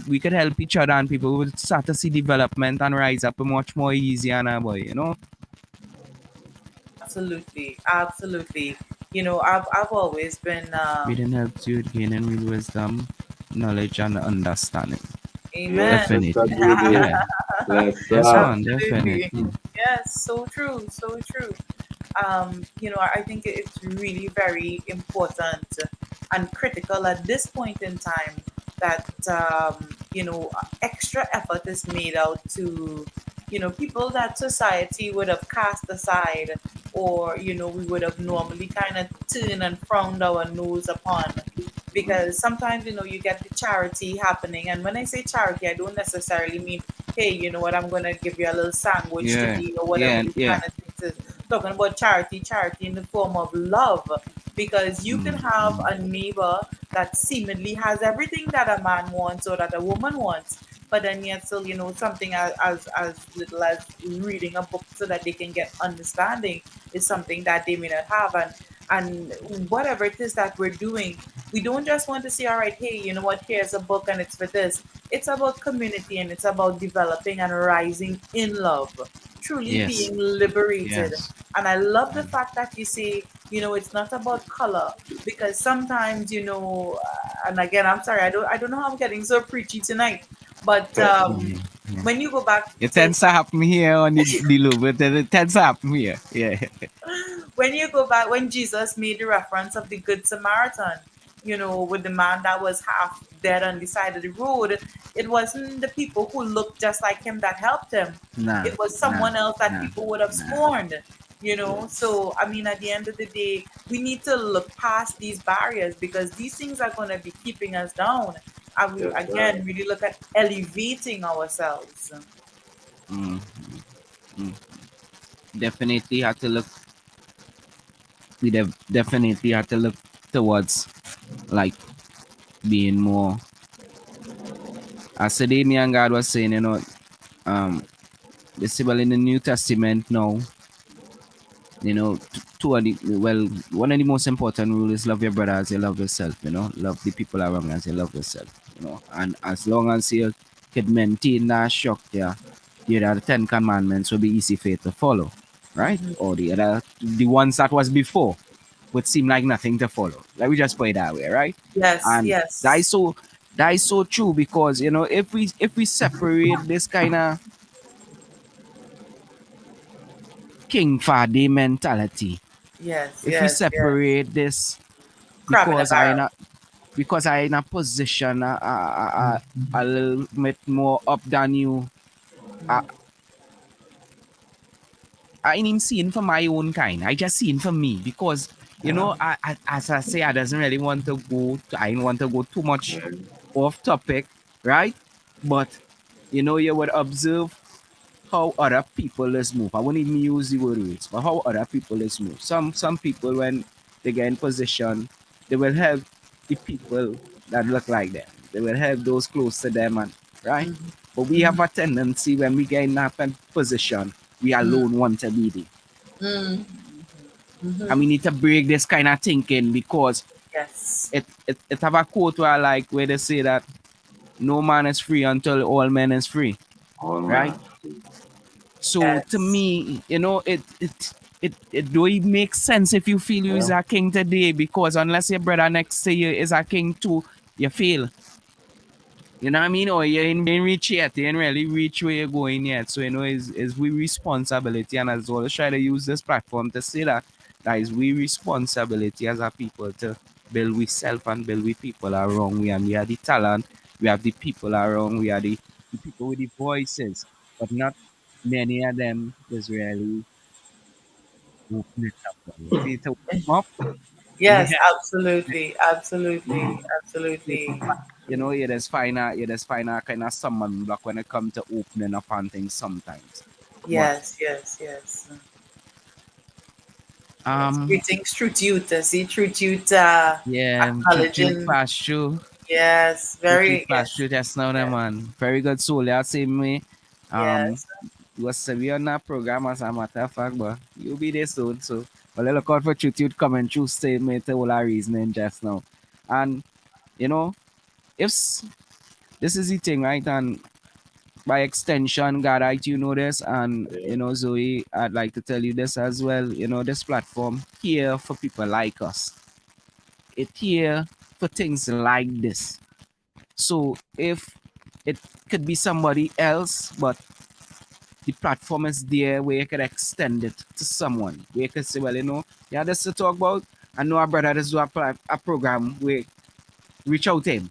we could help each other, and people would start to see development and rise up much more easier, and boy. Absolutely, absolutely. I've always been Reading helps you gaining real wisdom, knowledge, and understanding. Yes, amen. Sister Definitely. Judy. Yeah. Yes, Yes, sir. man, Absolutely. definitely. Yes, so true, so true. I think it's really very important and critical at this point in time that extra effort is made out to people that society would have cast aside, or we would have normally kind of turned and frowned our nose upon, because sometimes you get the charity happening. And when I say charity, I don't necessarily mean, hey, you know what, I'm going to give you a little sandwich Yeah. today or whatever Yeah. these Yeah. kind of things is. Talking about charity in the form of love, because you can Mm, have mm. a neighbor that seemingly has everything that a man wants or that a woman wants, but then yet still, something as little as reading a book so that they can get understanding is something that they may not have. And whatever it is that we're doing, we don't just want to say, all right, hey, you know what, here's a book and it's for this. It's about community, and it's about developing and rising in love, truly Yes. being liberated. Yes. And I love the fact that you say, it's not about color, because sometimes, and again, I'm sorry, I don't know how I'm getting so preachy tonight, but Mm, yeah. when you go back It to tends to happen here on the loop, but then it tends to happen here. Yeah. when Jesus made the reference of the Good Samaritan, with the man that was half dead on the side of the road, it wasn't the people who looked just like him that helped him. Nah. It was Nah. someone else that Nah. people would have Nah. scorned. So, I mean, at the end of the day, we need to look past these barriers, because these things are going to be keeping us down. And we, Yes, sir. again, really look at elevating ourselves. Mm, mm. Definitely had to look. Definitely had to look towards, like, being more. As today, me and God was saying, um, this well in the New Testament now. Two of the well, one of the most important rules is love your brother as you love yourself. Love the people around as you love yourself. And as long as you could maintain that structure, the other 10 commandments will be easy for you to follow, right? Or the ones that was before would seem like nothing to follow. Like, we just put it that way, right? Yes, And that is yes, so that is so true, because if we separate this kind of king fade mentality, yes, if we yes, yes. separate this, Crab in a because barrel. I in a position a little bit more up than you. I, I ain't even seeing for my own kind. I just seeing for me, because as I say, I doesn't really want to go. I don't want to go too much Yeah. off topic, right? But you would observe how other people is move. I won't even use the word race, but how other people is move. Some people, when they get in position, they will help the people that look like them. They will help those close to them, and right. Mhm, But we have mhm, a tendency, when we get in that position, we mhm, alone want to be there. mhm, And mhm. we need to break this kind of thinking, because Yes, it have a quote where I like, where they say that no man is free until all men is free, All right? man. So to yes. me, it do it make sense if you feel you is Yeah. a king today, because unless your brother next to you is a king too, you fail. You know what I mean? Or you ain't reach yet. You ain't really reach where you're going yet. So is we responsibility, and as well as try to use this platform to say that is we responsibility as a people to build we self and build we people around we, and we are the talent, we have the people around, we are the people with the voices, but not many of them is really open it up. You see, to warm up. Yes, Yeah. absolutely, absolutely, absolutely. You just find a kind of summon block when it comes to opening up on things sometimes. But Yes, yes, yes, yes. um Greetings, Truth Youth. See, Truth Youth yeah, Chuchu acknowledging. pass through. Yes, Chuchu very, pass yes, through just now yes, man. Very good soul, yeah, same way. Um yes. was we on that program as a matter of fact, but you'll be there soon. So well look out for Chuchu coming through same way to all our reasoning just now. And you know, if this is the thing, right? And by extension, God, you know this, and Yeah. Zoe, I'd like to tell you this as well. This platform here for people like us. It here for things like this. So if it could be somebody else, but the platform is there where you could extend it to someone. Where you could say, well, yeah, this to talk about. I know our brother does do a program where reach out to him.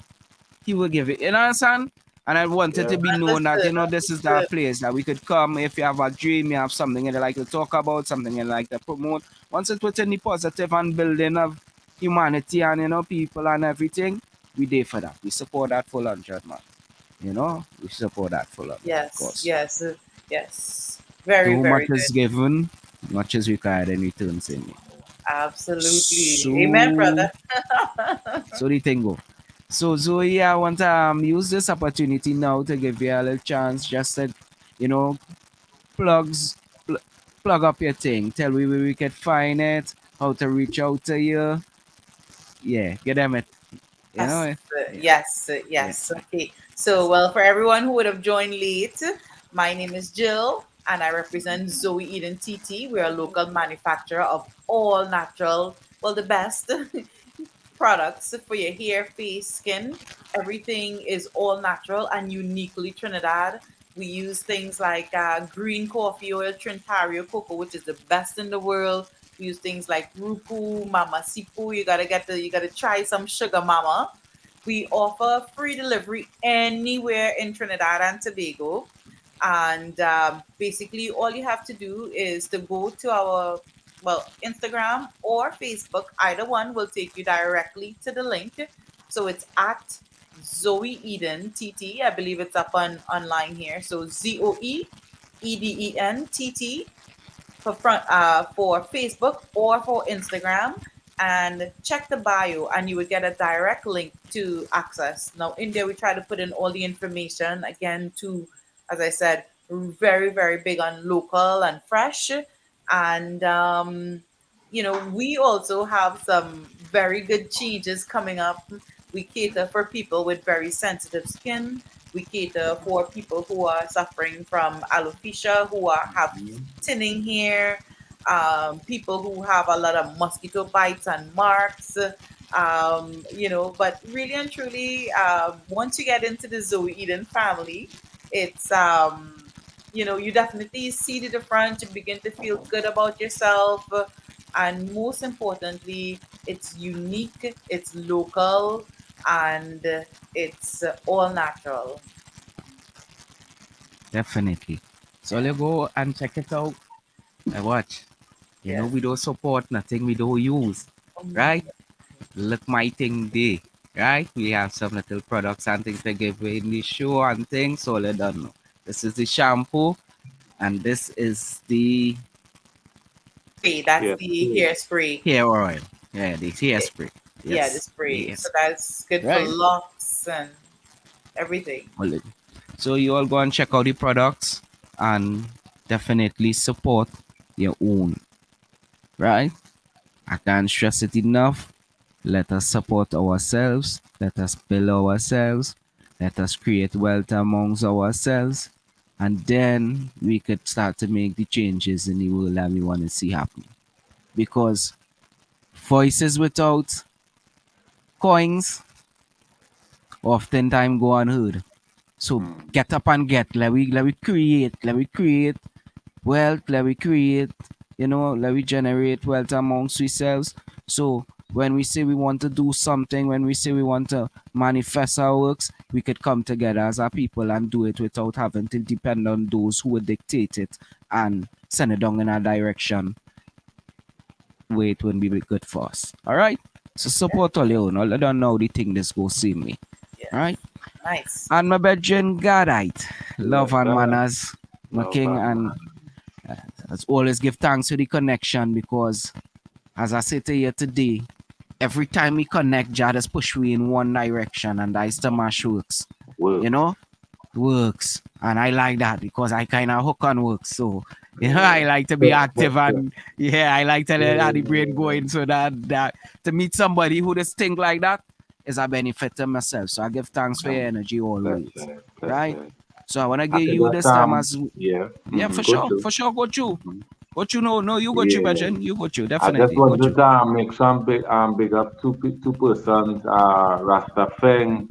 He will give it. You know what I'm saying? And I want it Yeah. to be known that, Understood, this is that understood. place that we could come if you have a dream, you have something you like to talk about, something you like to promote. Once it puts in the positive and building of humanity and, people and everything, we there for that. We support that full 100, man. We support that full 100, of Yes, course. yes, yes. Very, Too much very is good. given, much is required in return, same me. Absolutely. Amen, So, brother. so the thing go. So Zoe, I want to use this opportunity now to give you a little chance, just to, you know, plugs, pl- plug up your thing. Tell me where we can find it, how to reach out to you. Yeah, get them it. You Yes, know, yeah, yeah. yes. Okay. So, well, for everyone who would have joined late, my name is Jill and I represent Zoe Eden TT. We're a local manufacturer of all natural, well, the best products for your hair, face, skin. Everything is all natural and uniquely Trinidad. We use things like green coffee oil, Trinitario cocoa, which is the best in the world. We use things like Rupu, Mama Sipu. You gotta try some sugar mama. We offer free delivery anywhere in Trinidad and Tobago. And basically, all you have to do is to go to our, well, Instagram or Facebook. Either one will take you directly to the link. So it's at Zoe Eden TT. I believe it's up on online here. So ZoeEdenTT for Facebook or for Instagram, and check the bio and you would get a direct link to access. Now in there we try to put in all the information again to, as I said, very, very big on local and fresh. And we also have some very good changes coming up. We cater for people with very sensitive skin. We cater for people who are suffering from alopecia, have thinning hair, people who have a lot of mosquito bites and marks. But really and truly, once you get into the Zoe Eden family, it's you definitely see the difference. You begin to feel good about yourself, and most importantly, it's unique, it's local, and it's all natural. Definitely. So Yeah. you go and check it out and watch. Yes. We don't support nothing we don't use, Um, right? Look my thing day, right? We have some little products and things to give away in the show and things, so let them know. This is the shampoo and this is the Spray. That's Yeah. the hairspray. hair oil. Yeah, the hairspray. Yeah, the Yes, the spray. So hairspray. that's good for Right? locks and everything. Well, so you all go and check out the products and definitely support your own, right? I can't stress it enough. Let us support ourselves. Let us build ourselves. Let us create wealth amongst ourselves. And then we could start to make the changes in the world that we want to see happen. Because voices without coins oftentimes go unheard. So get up and get. Let we create wealth, let we create, let we generate wealth amongst ourselves. So when we say we want to do something, when we say we want to manifest our works, we could come together as a people and do it without having to depend on those who would dictate it and send it down in our direction way it wouldn't be good for us. All right. So Yeah. support all you know. Let them know the thing this go see me. Yeah. All right. Nice. And my bedroom Godite. Yes, Love and sir. manners. My Love king and and man. as always give thanks for the connection because as I sit here today, every time we connect, Jah just push we in one direction and that's the mash works. You Works. know? Works. And I like that because I kind of hook on works. So, Yeah. I like to be active and I like to let the brain Yeah. going so that to meet somebody who just think like that is a benefit to myself. So I give thanks for your energy That's always. it. That's Right? it. So I want to I give could you just this time as yeah. yeah, for Go sure. to. For sure. Go you. Hmm. Go you. No, you go you, Yeah. Bajan. You go you. I just Definitely. Go wanted you. to make some big up two persons, Rasta Feng,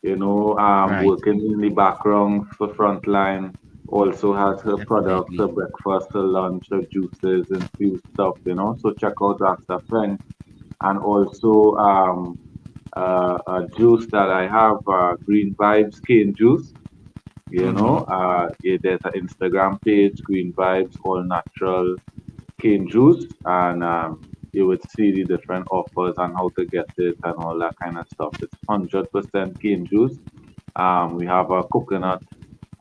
Right. working in the background for Frontline. Also has her products, Definitely. her breakfast, her lunch, her juices, infused stuff. So check out Rasta Feng, and also a juice that I have, Green Vibes cane juice. Mm-hmm. Yeah, there's an Instagram page, Green Vibes, all natural cane juice, and you would see the different offers and how to get it and all that kind of stuff. It's 100% cane juice. We have a coconut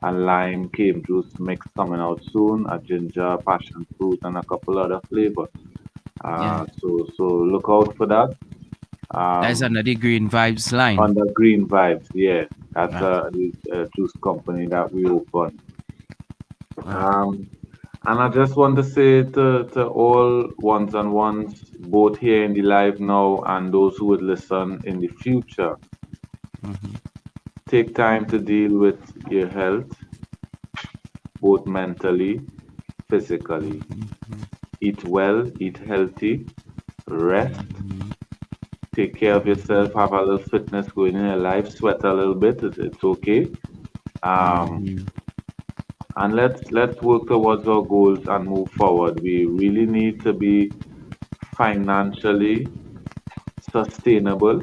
and lime cane juice mix coming out soon, a ginger, passion fruit, and a couple other flavors. Yeah. So look out for that. That's Um, another green vibes line. Under Green Vibes, yeah, that's Right. the juice company that we opened. Right. Um, And I just want to say to all ones and ones, both here in the live now and those who would listen in the future, Mm-hmm. take time to deal with your health, both mentally, physically. Eat well, eat healthy, rest, take care of yourself, have a little fitness going in your life, sweat a little bit, it's okay. Um, Mm-hmm. and let's work towards our goals and move forward. We really need to be financially sustainable.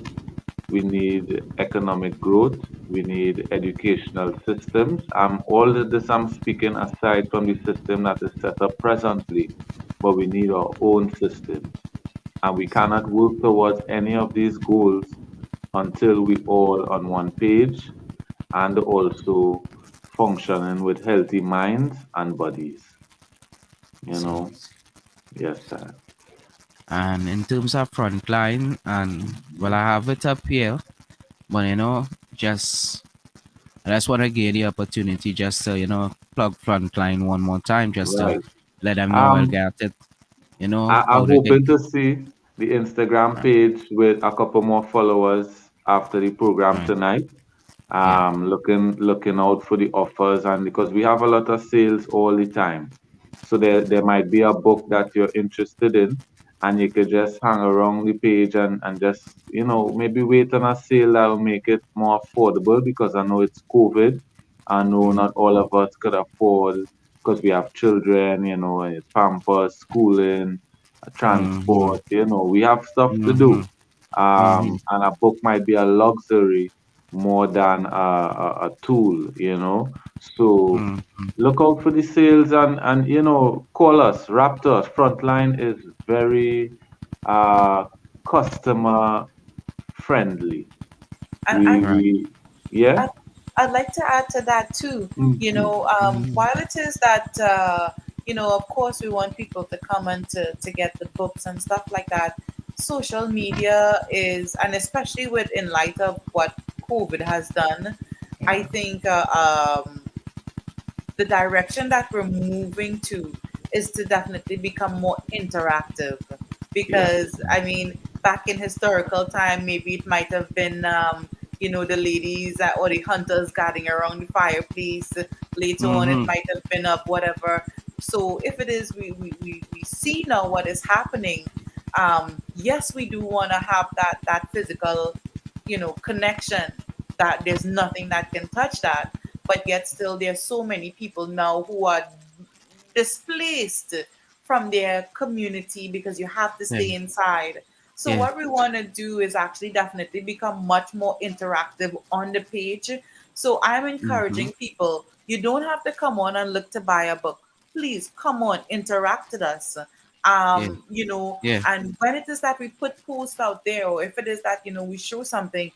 We need economic growth. We need educational systems. All of this I'm speaking aside from the system that is set up presently, but we need our own systems. And we cannot work towards any of these goals until we all on one page and also functioning with healthy minds and bodies. You See. know, yes, sir. And in terms of frontline, and well, I have it up here, but just I just want to give the opportunity just to plug frontline one more time, just to Right. let them know I'll Um, get it. I'm How they can. hoping to see the Instagram page with a couple more followers after the program Right. tonight. Yeah. Looking out for the offers, and because we have a lot of sales all the time, so there might be a book that you're interested in, and you could just hang around the page and just maybe wait on a sale that will make it more affordable, because I know it's COVID. I know Mm-hmm. not all of us could afford, because we have children, and pampers, schooling, Mm-hmm. transport. We have stuff to Mm-hmm. do. Mm-hmm. And a book might be a luxury more than a tool. So Mm-hmm. look out for the sales, and call us. Raptors Frontline is very uh, customer friendly. And We and Right. we yeah. I, I'd like to add to that too. Mhm. While it is that of course, we want people to come and to get the books and stuff like that. Social media is, and especially with in light of what COVID has done, I think the direction that we're moving to is to definitely become more interactive, Yeah. because I mean, back in historical time, maybe it might have been the ladies or the hunters gathering around the fireplace. Later on it Mm-hmm. might have been up whatever. So if it is, we see now what is happening. Yes, we do want to have that physical connection, that there's nothing that can touch that, but yet still there's so many people now who are displaced from their community because you have to Yeah. stay inside. So Yeah. what we want to do is actually definitely become much more interactive on the page. So I'm Mm-hmm. encouraging people, you don't have to come on and look to buy a book. Please come on, interact with us. Yeah. Yeah. And when it is that we put posts out there, or if it is that we show something,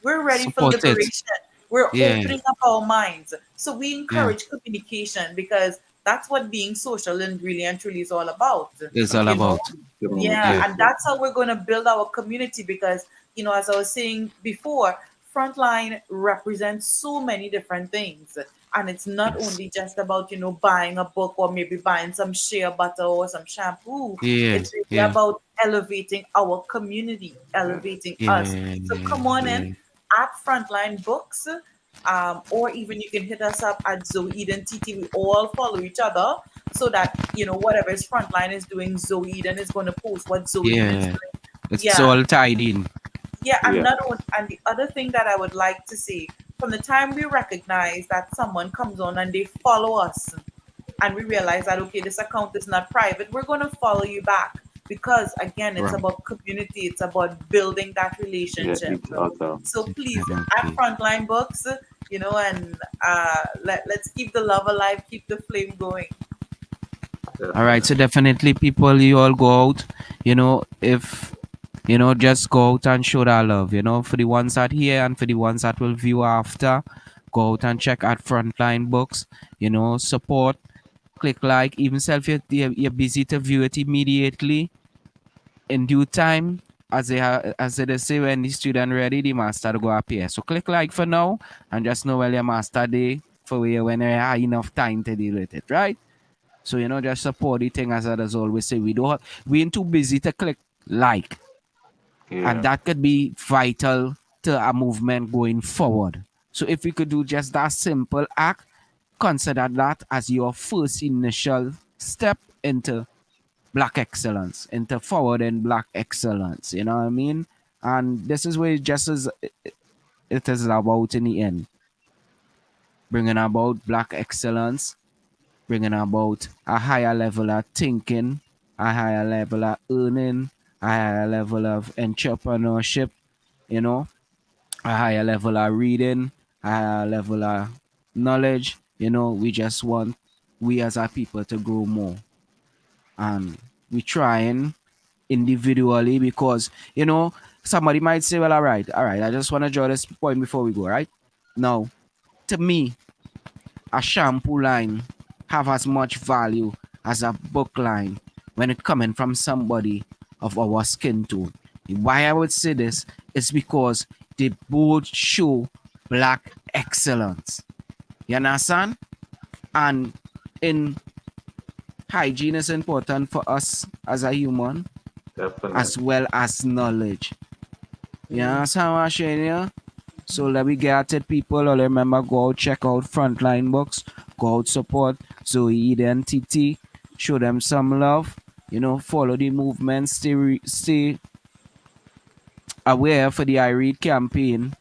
we're ready for Support it. liberation. We're Yeah. opening up our minds. So we Yeah. encourage communication because that's what being social and really and truly is all about. It's all You know, about. yeah, Yeah. and Communication. that's how we're going to build our community because, as I was saying before, Frontline represents so many different things. And it's not Yes. only just about, buying a book or maybe buying some shea butter or some shampoo. Yeah. It's really Yeah. about elevating our community, elevating us. Yeah. So come on in Yeah. at Frontline Books, or even you can hit us up at Zoe Eden TT. We all follow each other so that whatever is Frontline is doing, Zoe Eden is going to post what Zoe Eden is Yeah. doing. It's Yeah, all tied in. yeah, Yeah. and the other thing that I would like to see from the time we recognize that someone comes on and they follow us, and we realize that okay, this account is not private, we're going to follow you back because again, it's Right. about community, it's about building that Yeah, relationship. each other. So please, at Definitely. Frontline Books, and let's keep the love alive, keep the flame going. All right. So Definitely. definitely, people, you all go out. If just go out and show that love. For the ones that here and for the ones that will view after, go out and check out Frontline Books. Support, click like, even self you're busy to view it immediately in due time. As they say, when the student ready, the master go appear. So click like for now and just know when your master day for you when you have enough time to deal with it, right? So just support the thing as others always say. We ain't too busy to click like, and Yeah. that could be vital to a movement going forward. So if we could do just that simple act, consider that as your first initial step into black excellence, into forward in black excellence. You know what I mean? And this is where just as it is about in the end, bringing about black excellence, bringing about a higher level of thinking, a higher level of earning, a higher level of entrepreneurship, you know, a higher level of reading, a higher level of knowledge. We just want we as a people to grow more. And we trying individually because, somebody might say, well, all right, I just want to draw this point before we go, right? Now, to me, a shampoo line have as much value as a book line when it coming from somebody of our skin tone. Why I would say this is because they both show black excellence. You understand? And in hygiene is important for us as a human as Definitely. well as knowledge. You Mm. understand what I'm saying here? So let me get at it, people. All remember, go out, check out Frontline Books, go out, support Zoe Identity, show them some love, follow the movement, stay aware for the I Read campaign,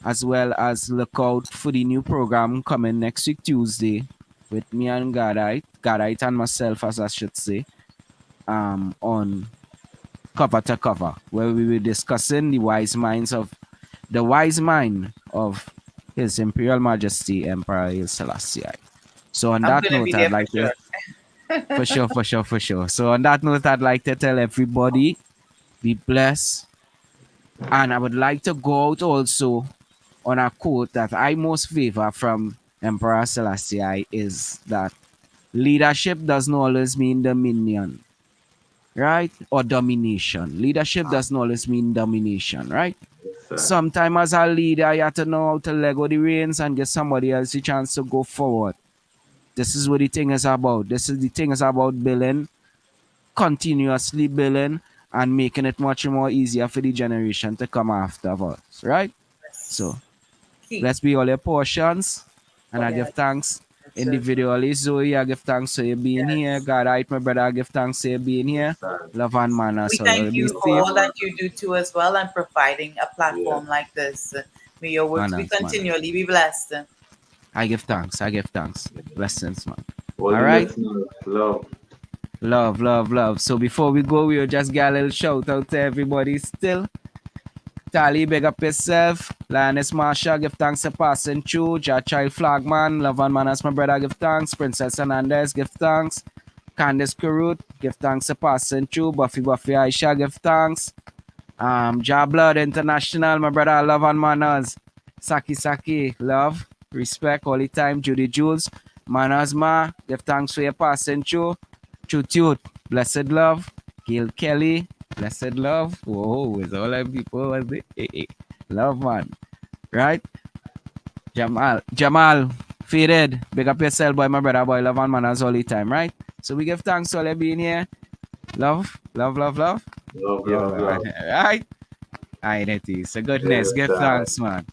as well as look out for the new program coming next week, Tuesday, with me and Gadite and myself, as I should say, on cover to cover, where we were discussing the wise mind of His Imperial Majesty Emperor Haile Selassie. So on I'm that going to note, be I'd there for like to, sure. for sure, for sure, for sure. So on that note, I'd like to tell everybody, be blessed. And I would like to go out also on a quote that I most favor from Emperor Selassie is that leadership doesn't always mean dominion, right? Or domination. Leadership doesn't always mean domination, right? Yes, sir. Sometimes as a leader, you have to know how to let go the reins and give somebody else a chance to go forward. This is what the thing is about. This is the thing is about building, continuously building, and making it much more easier for the generation to come after us, right? Yes. So Key. let's be all your portions. And Oh, I yeah. give thanks That's so true. individually. Zoe, I give thanks for you being here. Yes. God, right, my brother, I give thanks for you being Yes, here. sir. Love and manner. We So thank be you for safe. all that you do too as well and providing a Yeah. platform like this. May your works be Manners, manners. continually be blessed. I give thanks. I give thanks. Blessings, man. All All the right. listeners, love. Love, love, love. So before we go, we'll just get a little shout out to everybody still. Tali, big up yourself. Lioness Marsha, give thanks to passing through. Ja Child Flagman, Love and Manners, my brother, give thanks. Princess Hernandez, give thanks. Candice Carut, give thanks for passing through. Buffy Aisha, give thanks. Blood International, my brother, love and manners. Saki, love, respect all the time. Judy Jules, manners ma, give thanks for your passing through. Chut, blessed love. Gil Kelly, blessed love. Whoa, it's all them people, was it? Love, man. Right? Jamal, faded. Big up yourself, boy, my brother, boy, love and manners all the time, right? So we give thanks to all you being here. Love. Love, Yeah, love, love. right. Alright, it is. So Yeah, goodness, give sir. thanks, man.